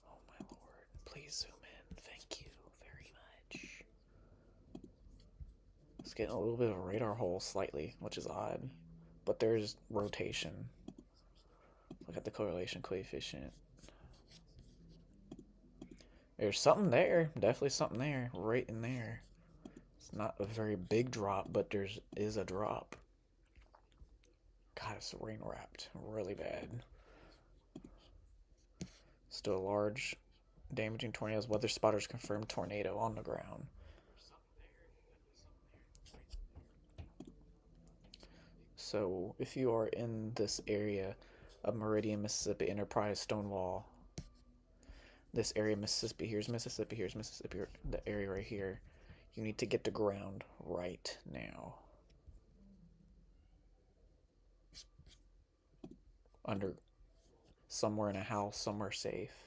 Oh my lord, please zoom in. Thank you very much. It's getting a little bit of a radar hole slightly, which is odd. But there's rotation. Look at the correlation coefficient. There's something there. Definitely something there. Right in there. It's not a very big drop, but is a drop. God, it's rain wrapped. Really bad. Still large, damaging tornadoes. Weather spotters confirmed tornado on the ground. So if you are in this area of Meridian, Mississippi, Enterprise, Stonewall, this area, Mississippi, here's Mississippi, the area right here, you need to get to ground right now. Under somewhere in a house, somewhere safe.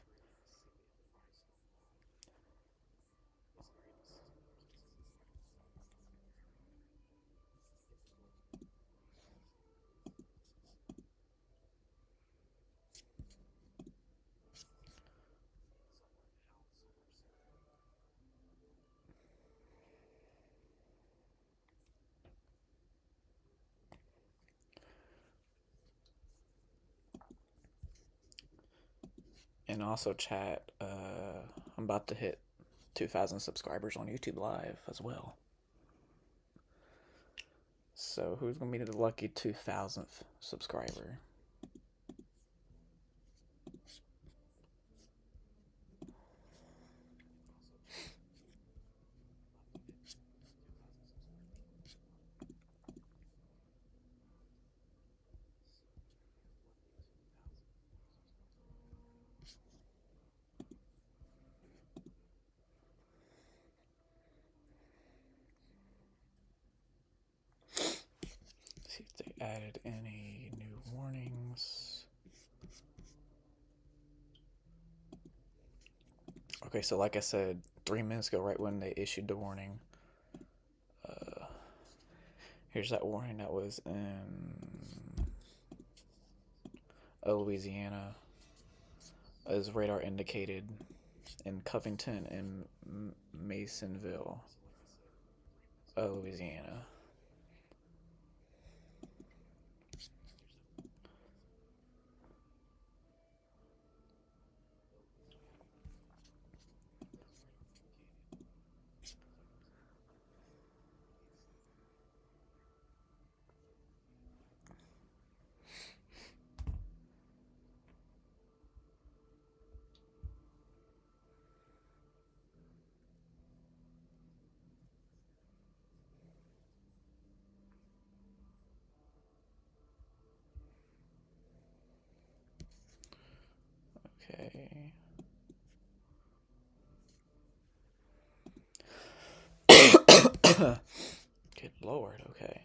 And also, chat, I'm about to hit 2,000 subscribers on YouTube Live as well. So, who's going to be the lucky 2,000th subscriber? See if they added any new warnings. Okay, so like I said 3 minutes ago, right when they issued the warning, here's that warning that was in Louisiana, as radar indicated in Covington and Masonville, Louisiana. Okay. Good lord, okay.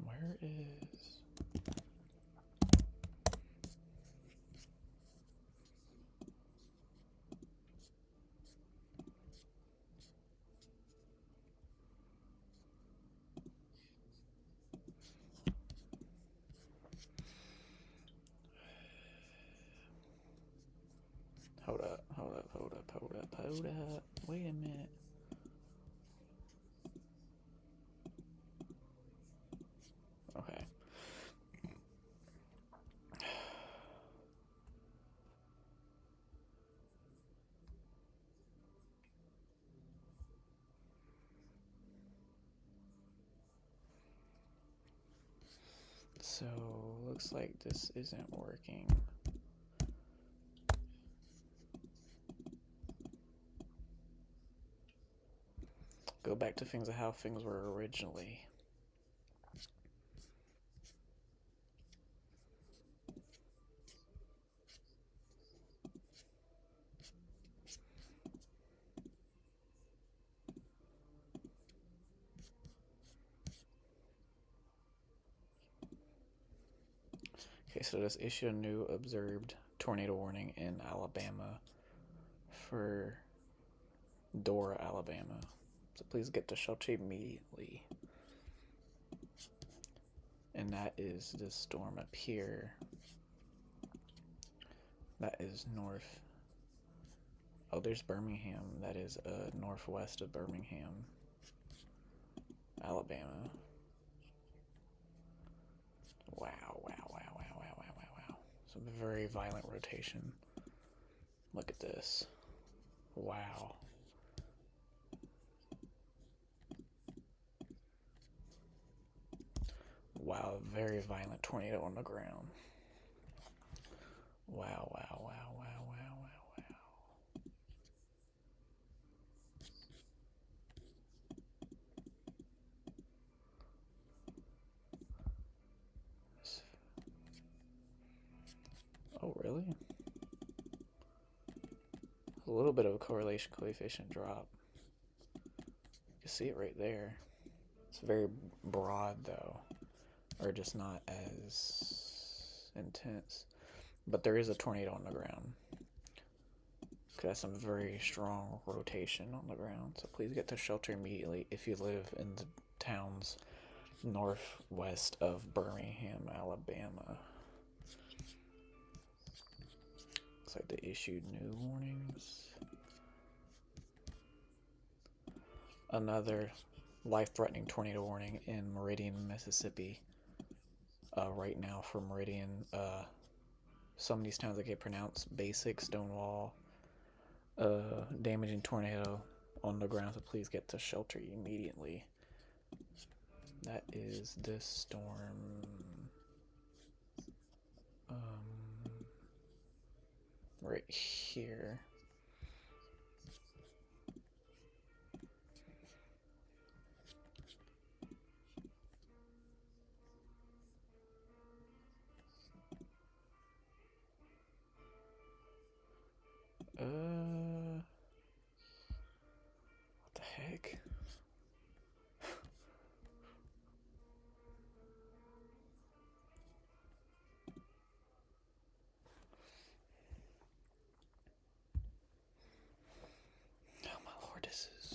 Where is... Hold up. Wait a minute. Okay. So, looks like this isn't working. Go back to things of how things were originally. Okay, so let's issue a new observed tornado warning in Alabama for Dora, Alabama. So please get to shelter immediately. And that is this storm up here. That is north. Oh, there's Birmingham. That is northwest of Birmingham, Alabama. Wow, wow, wow, wow, wow, wow, wow, wow. Some very violent rotation. Look at this. Wow. Wow, very violent tornado on the ground. Wow, wow, wow, wow, wow, wow, wow. Oh, really? A little bit of a correlation coefficient drop. You can see it right there. It's very broad, though, or just not as intense. But there is a tornado on the ground. Could have some very strong rotation on the ground. So please get to shelter immediately if you live in the towns northwest of Birmingham, Alabama. Looks like they issued new warnings. Another life-threatening tornado warning in Meridian, Mississippi. Right now for Meridian, some of these towns that get pronounced basic, Stonewall, damaging tornado on the ground, so please get to shelter immediately. That is this storm. Right here. What the heck? Oh my lord, this is.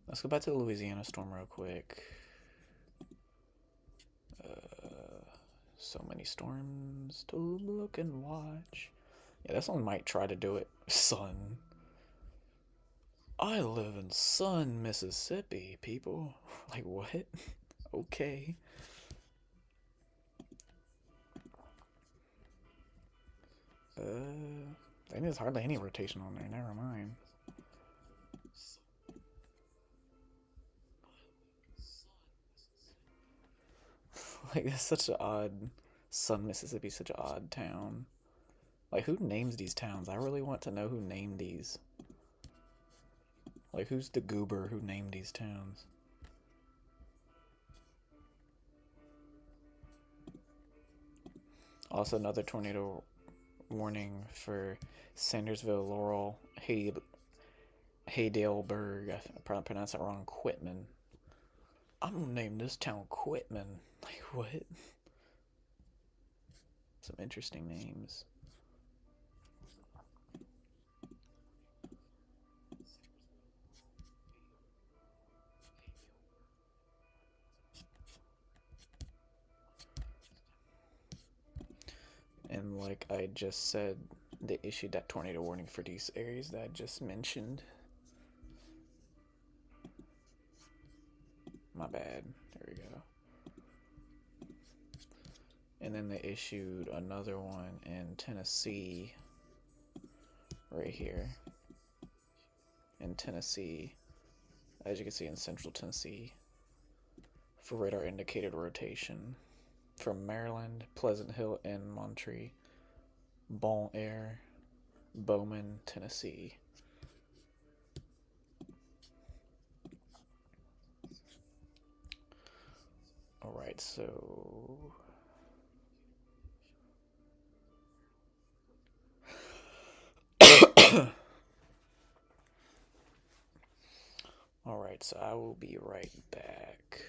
Let's go back to the Louisiana storm real quick. So many storms to look and watch. Yeah, that song might try to do it. Sun. I live in Sun, Mississippi, people. Like, what? Okay. I think there's hardly any rotation on there. Never mind. Like, that's such an odd. Sun, Mississippi, such an odd town. Like, who names these towns? I really want to know who named these. Like, who's the goober who named these towns? Also, another tornado warning for Sandersville, Laurel, Haydaleburg. I probably pronounced that wrong. Quitman. I'm gonna name this town Quitman. Like, what? Some interesting names. And like I just said, they issued that tornado warning for these areas that I just mentioned. My bad. There we go. And then they issued another one in Tennessee, right here. In Tennessee, as you can see in central Tennessee. for radar indicated rotation from Maryland, Pleasant Hill, and Monterey, Bon Air, Bowman, Tennessee. Alright, so alright, so I will be right back.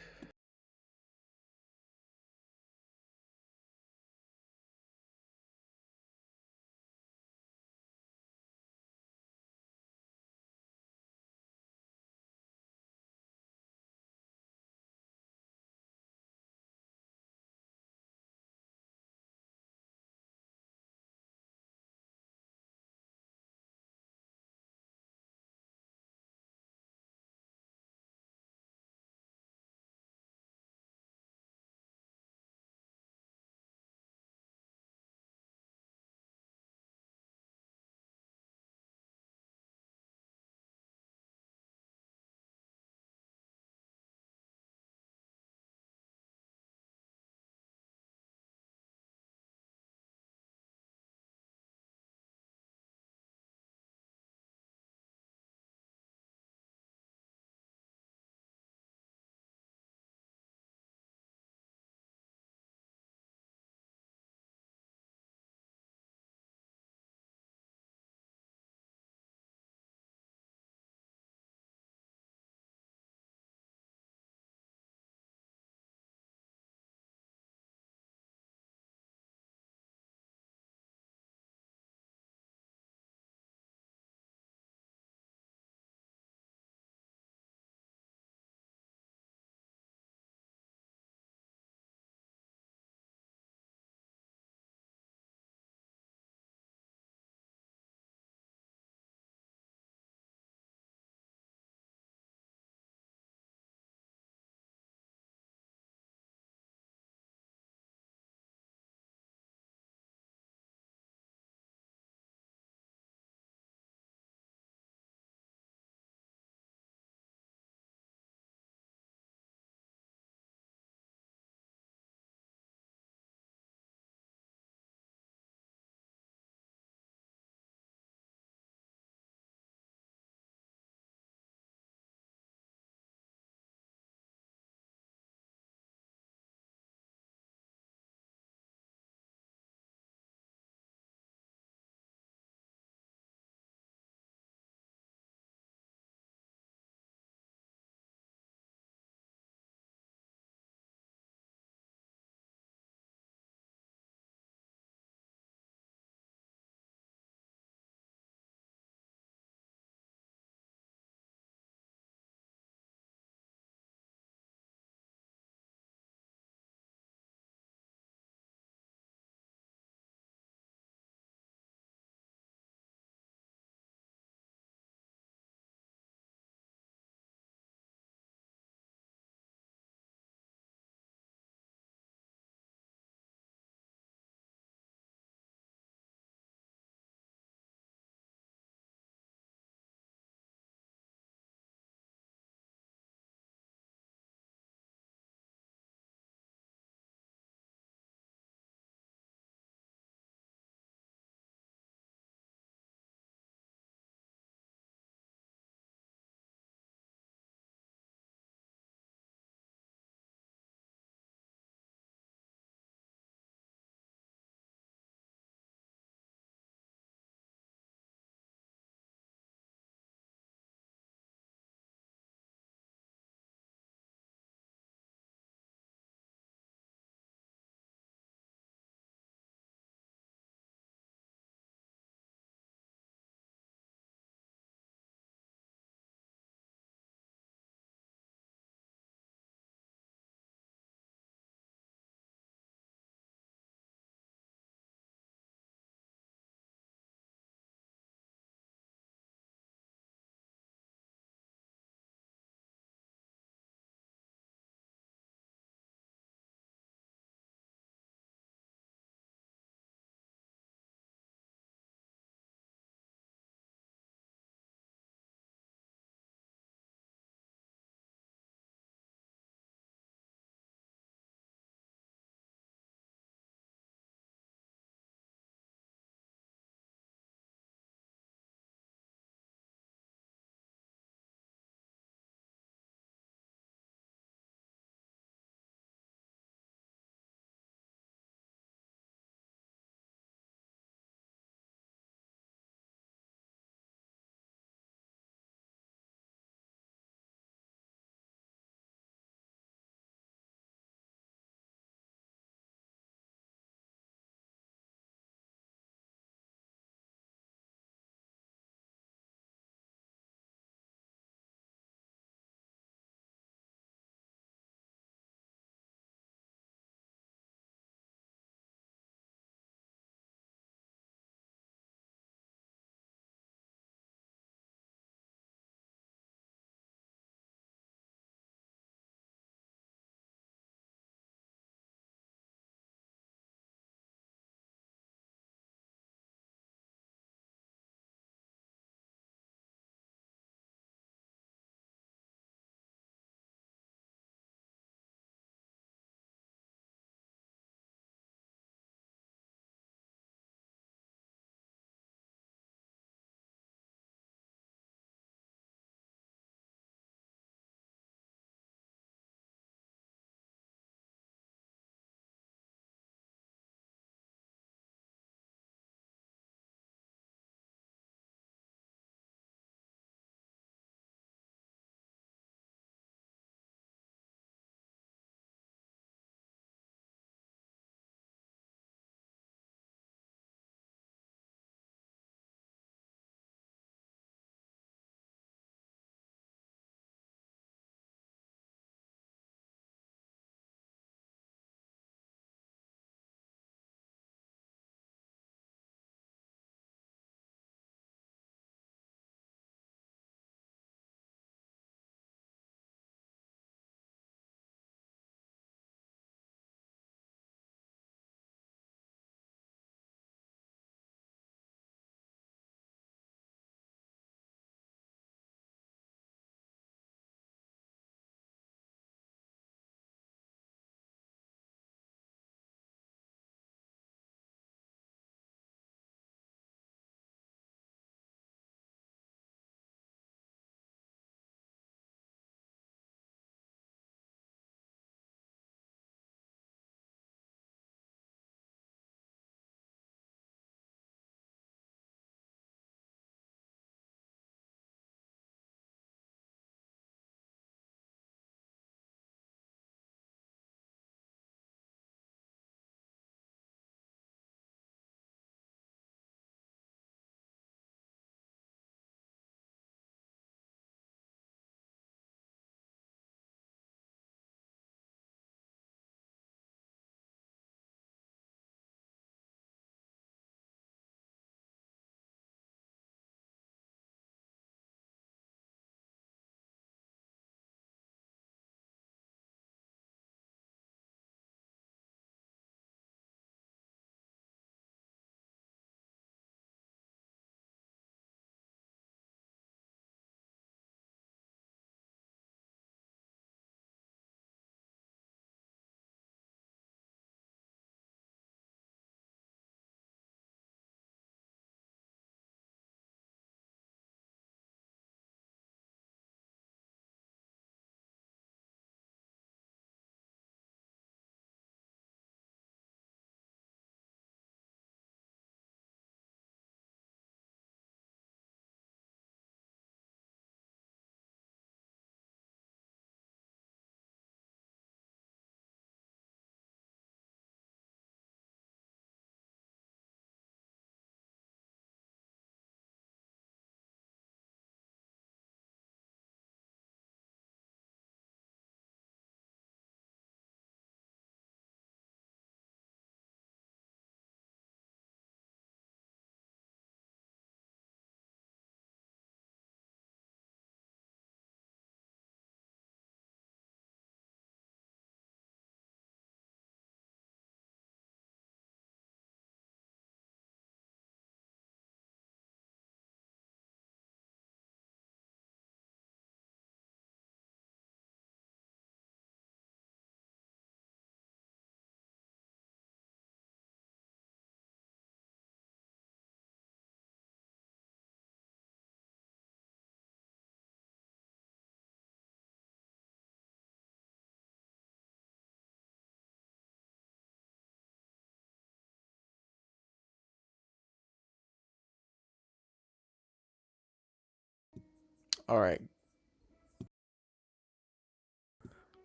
All right,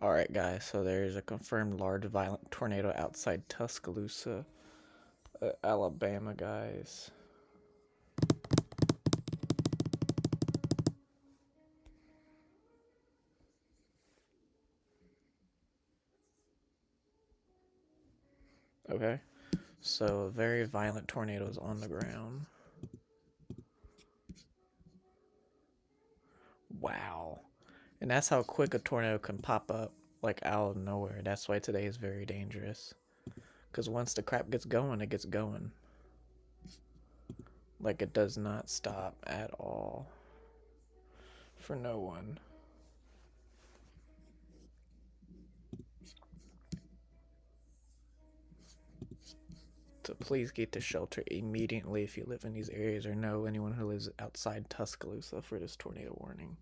all right, guys. So there's a confirmed large violent tornado outside Tuscaloosa, Alabama, guys. Okay. So very violent tornadoes on the ground. Wow. And that's how quick a tornado can pop up, like out of nowhere. That's why today is very dangerous. Because once the crap gets going, it gets going. Like it does not stop at all. For no one. So please get to shelter immediately if you live in these areas or know anyone who lives outside Tuscaloosa for this tornado warning.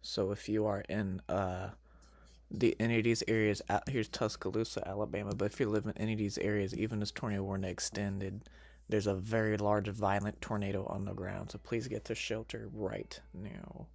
So if you are in any of these areas, here's Tuscaloosa, Alabama. But if you live in any of these areas, even this tornado warning extended, there's a very large violent tornado on the ground. So please get to shelter right now.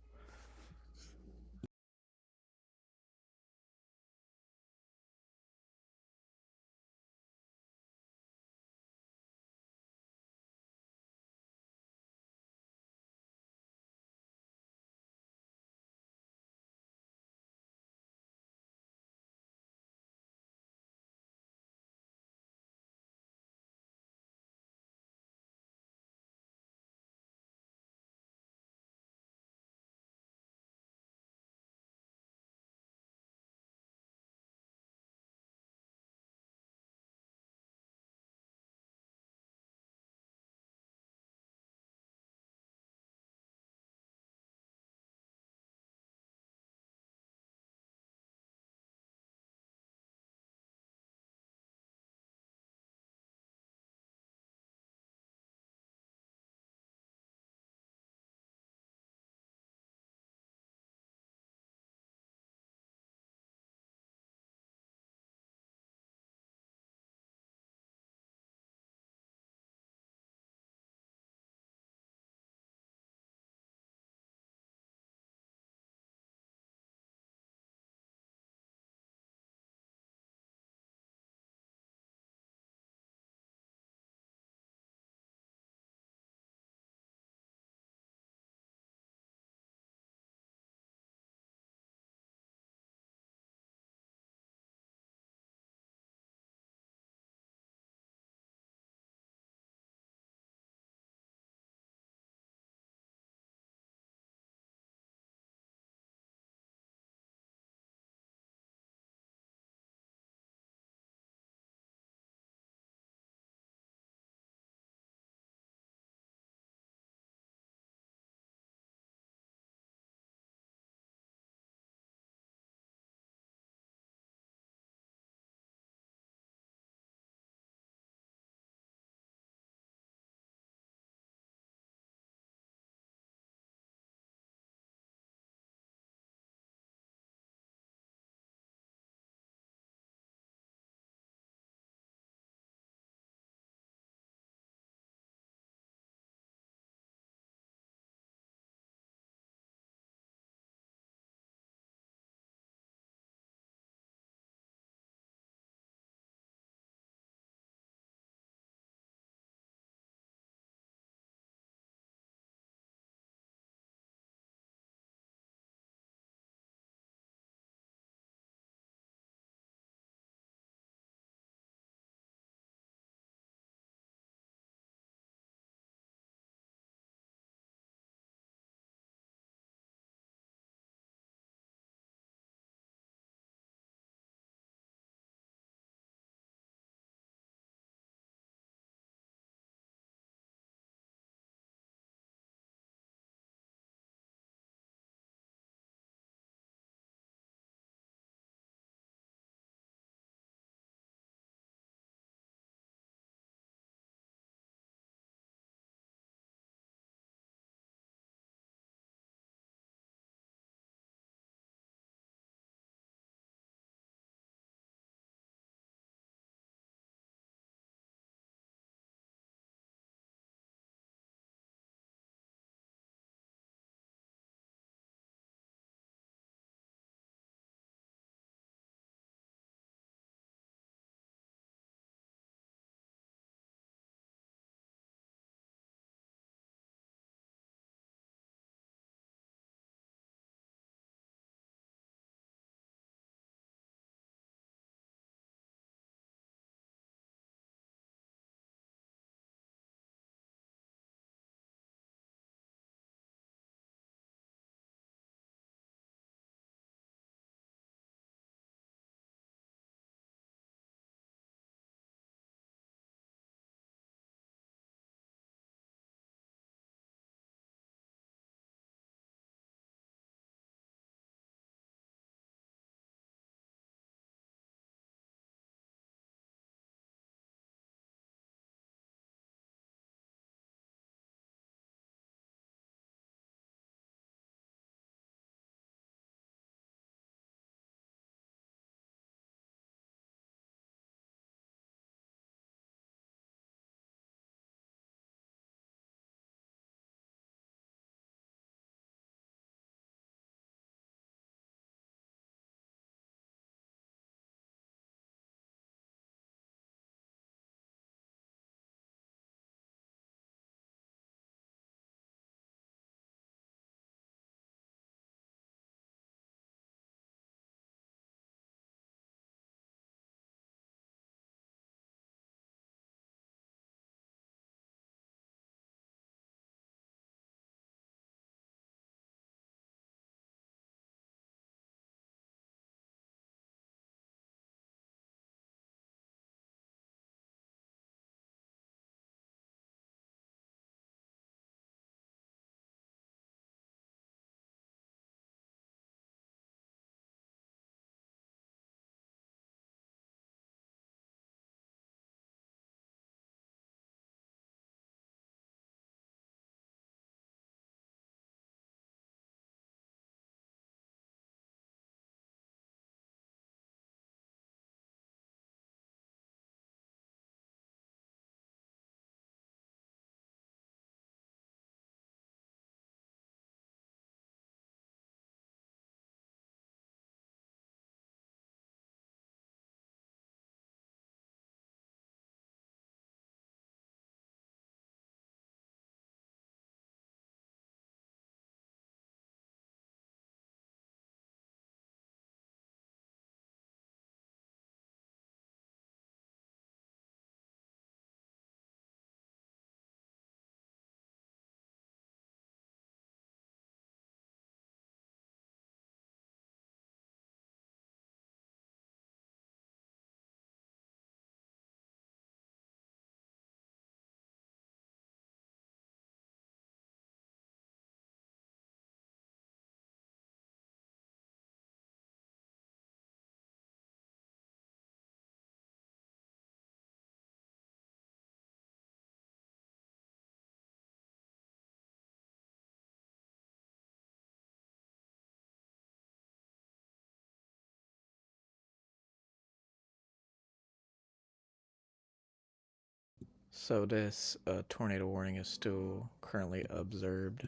So this tornado warning is still currently observed.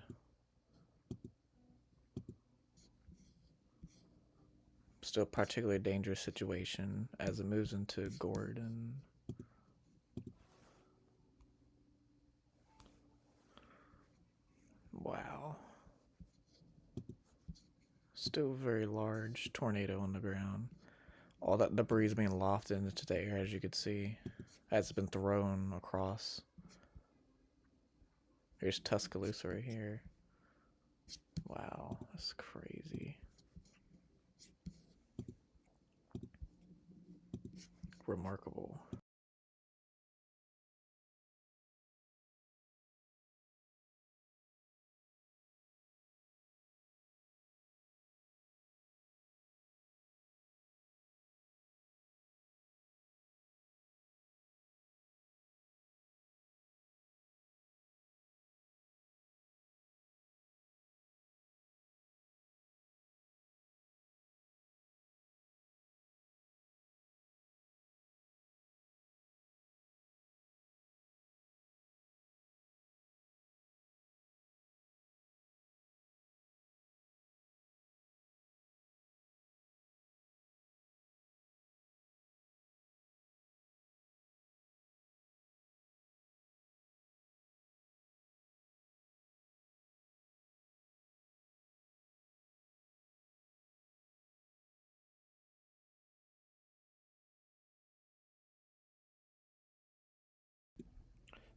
Still particularly dangerous situation as it moves into Gordon. Wow. Still very large tornado on the ground. All that debris is being lofted into the air, as you can see, as it's been thrown across. Here's Tuscaloosa right here. Wow, that's crazy. Remarkable.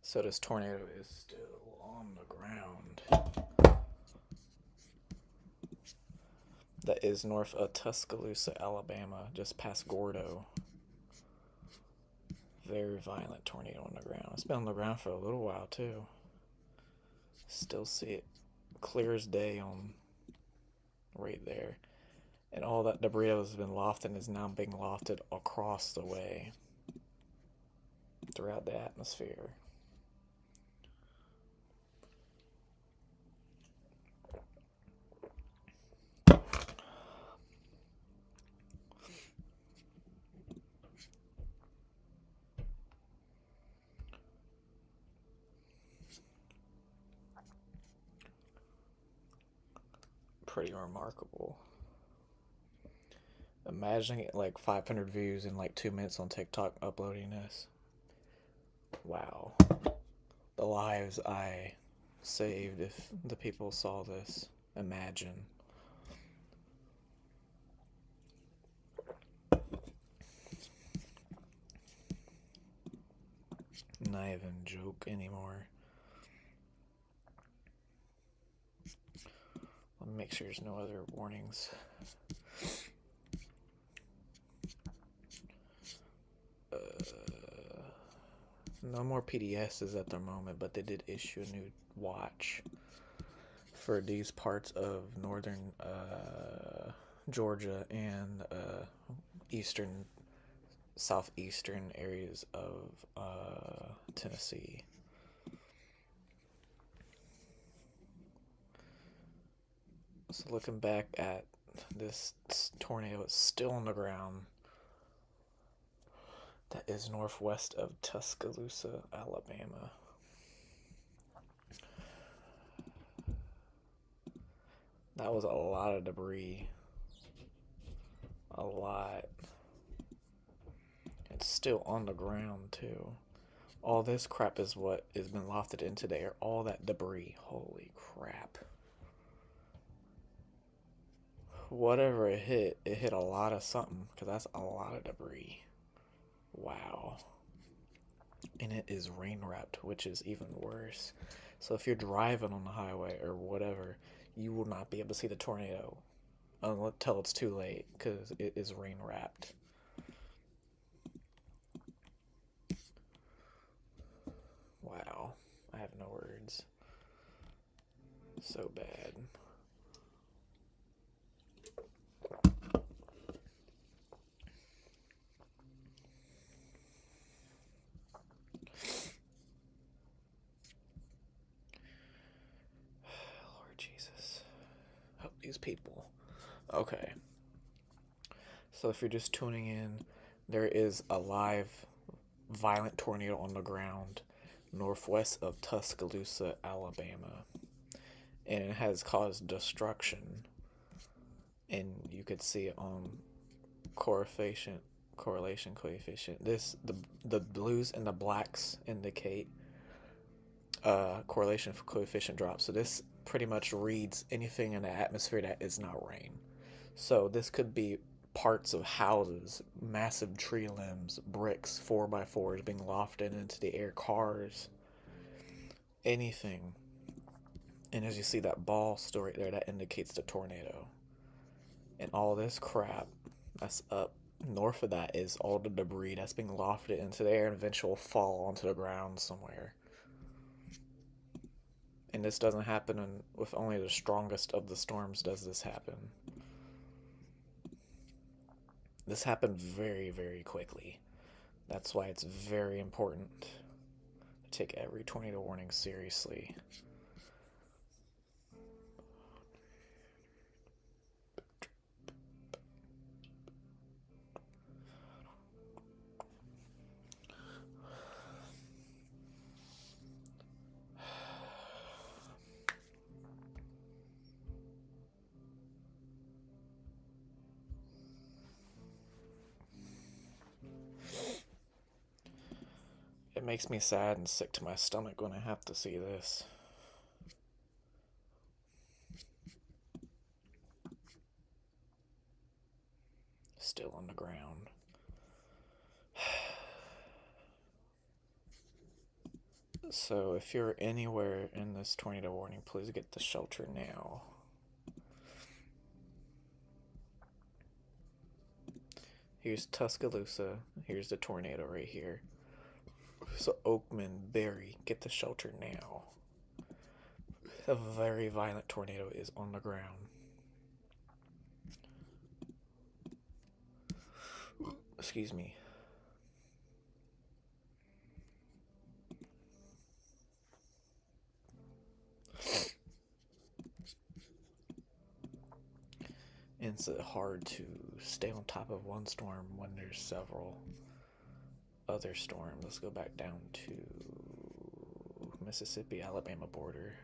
So this tornado is still on the ground. That is north of Tuscaloosa, Alabama, just past Gordo. Very violent tornado on the ground. It's been on the ground for a little while too. Still see it clear as day on right there. And all that debris that has been lofted is now being lofted across the way throughout the atmosphere. Pretty remarkable. Imagining it like 500 views in like 2 minutes on TikTok uploading this. Wow. The lives I saved if the people saw this. Imagine. Not even joke anymore. Let me make sure there's no other warnings. No more PDSs at the moment, but they did issue a new watch for these parts of northern Georgia and eastern, southeastern areas of Tennessee. So looking back at this tornado, it's still on the ground. That is northwest of Tuscaloosa, Alabama. That was a lot of debris. A lot. It's still on the ground, too. All this crap is what has been lofted into the air. All that debris. Holy crap. Whatever it hit a lot of something, because that's a lot of debris. Wow. And it is rain wrapped, which is even worse. So if you're driving on the highway or whatever, you will not be able to see the tornado until it's too late because it is rain wrapped. Wow. I have no words. So bad. Lord Jesus. Help these people. Okay. So if you're just tuning in, there is a live violent tornado on the ground northwest of Tuscaloosa, Alabama, and it has caused destruction. And you could see it on correlation coefficient. The blues and the blacks indicate correlation coefficient drop. So this pretty much reads anything in the atmosphere that is not rain. So this could be parts of houses, massive tree limbs, bricks, 4x4s being lofted into the air, cars, anything. And as you see that ball still right there, that indicates the tornado. And all this crap that's up north of that is all the debris that's being lofted into the air and eventually will fall onto the ground somewhere. And this doesn't happen with only the strongest of the storms does this happen. This happened very, very quickly. That's why it's very important to take every tornado warning seriously. It makes me sad and sick to my stomach when I have to see this. Still on the ground. So if you're anywhere in this tornado warning, please get to shelter now. Here's Tuscaloosa. Here's the tornado right here. So Oakman, Berry, get to shelter now. A very violent tornado is on the ground. Excuse me. And it's hard to stay on top of one storm when there's several other storms. Let's go back down to Mississippi, Alabama border.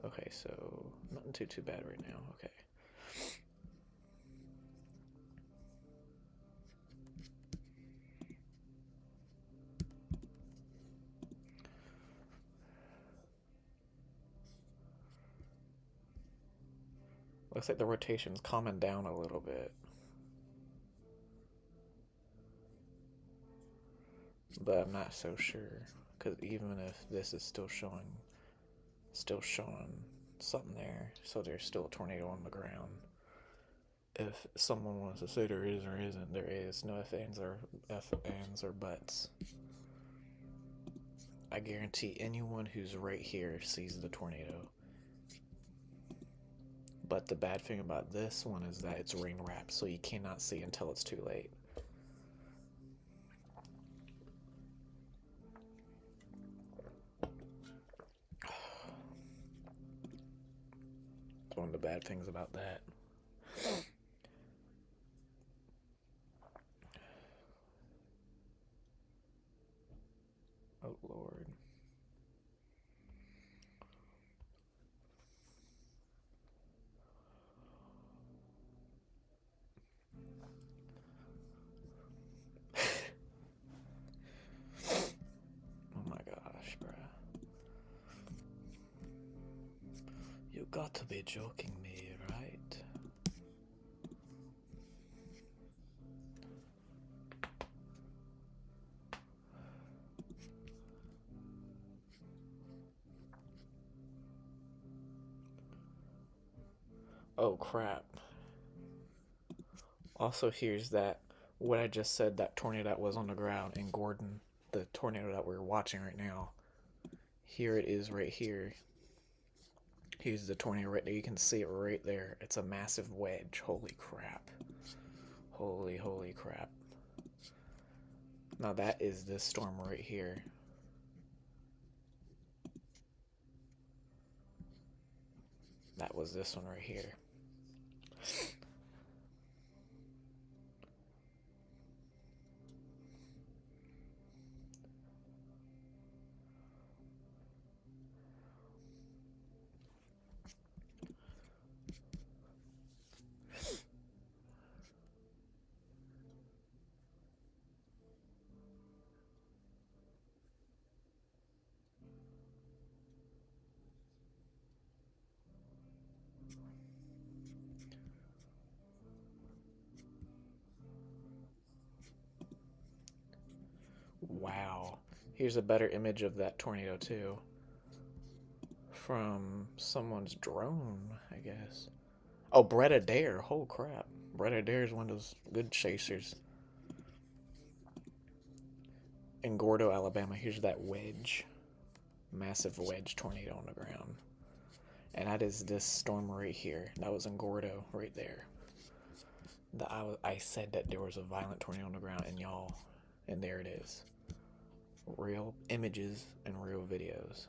Okay, so nothing too bad right now. Okay. Looks like the rotation's calming down a little bit. But I'm not so sure, because even if this is still showing something there, so there's still a tornado on the ground. If someone wants to say there is or isn't, there is no ifs, ands, or buts. I guarantee anyone who's right here sees the tornado. But the bad thing about this one is that it's rain wrapped, so you cannot see until it's too late. One of the bad things about that. Oh Lord. Oh my gosh, bruh. You got to be joking me, right? Oh crap. Also, here's that what I just said, that tornado that was on the ground in Gordon, the tornado that we're watching right now. Here it is right here. Here's the tornado right there. You can see it right there. It's a massive wedge. Holy crap. Holy crap. Now that is this storm right here. That was this one right here. Here's a better image of that tornado too. From someone's drone, I guess. Oh, Brett Adair. Oh crap. Brett Adair is one of those good chasers. In Gordo, Alabama, here's that wedge. Massive wedge tornado on the ground. And that is this storm right here. That was in Gordo, right there. I said that there was a violent tornado on the ground, and y'all, and there it is. Real images and real videos.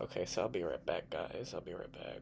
Okay, so I'll be right back, guys. I'll be right back.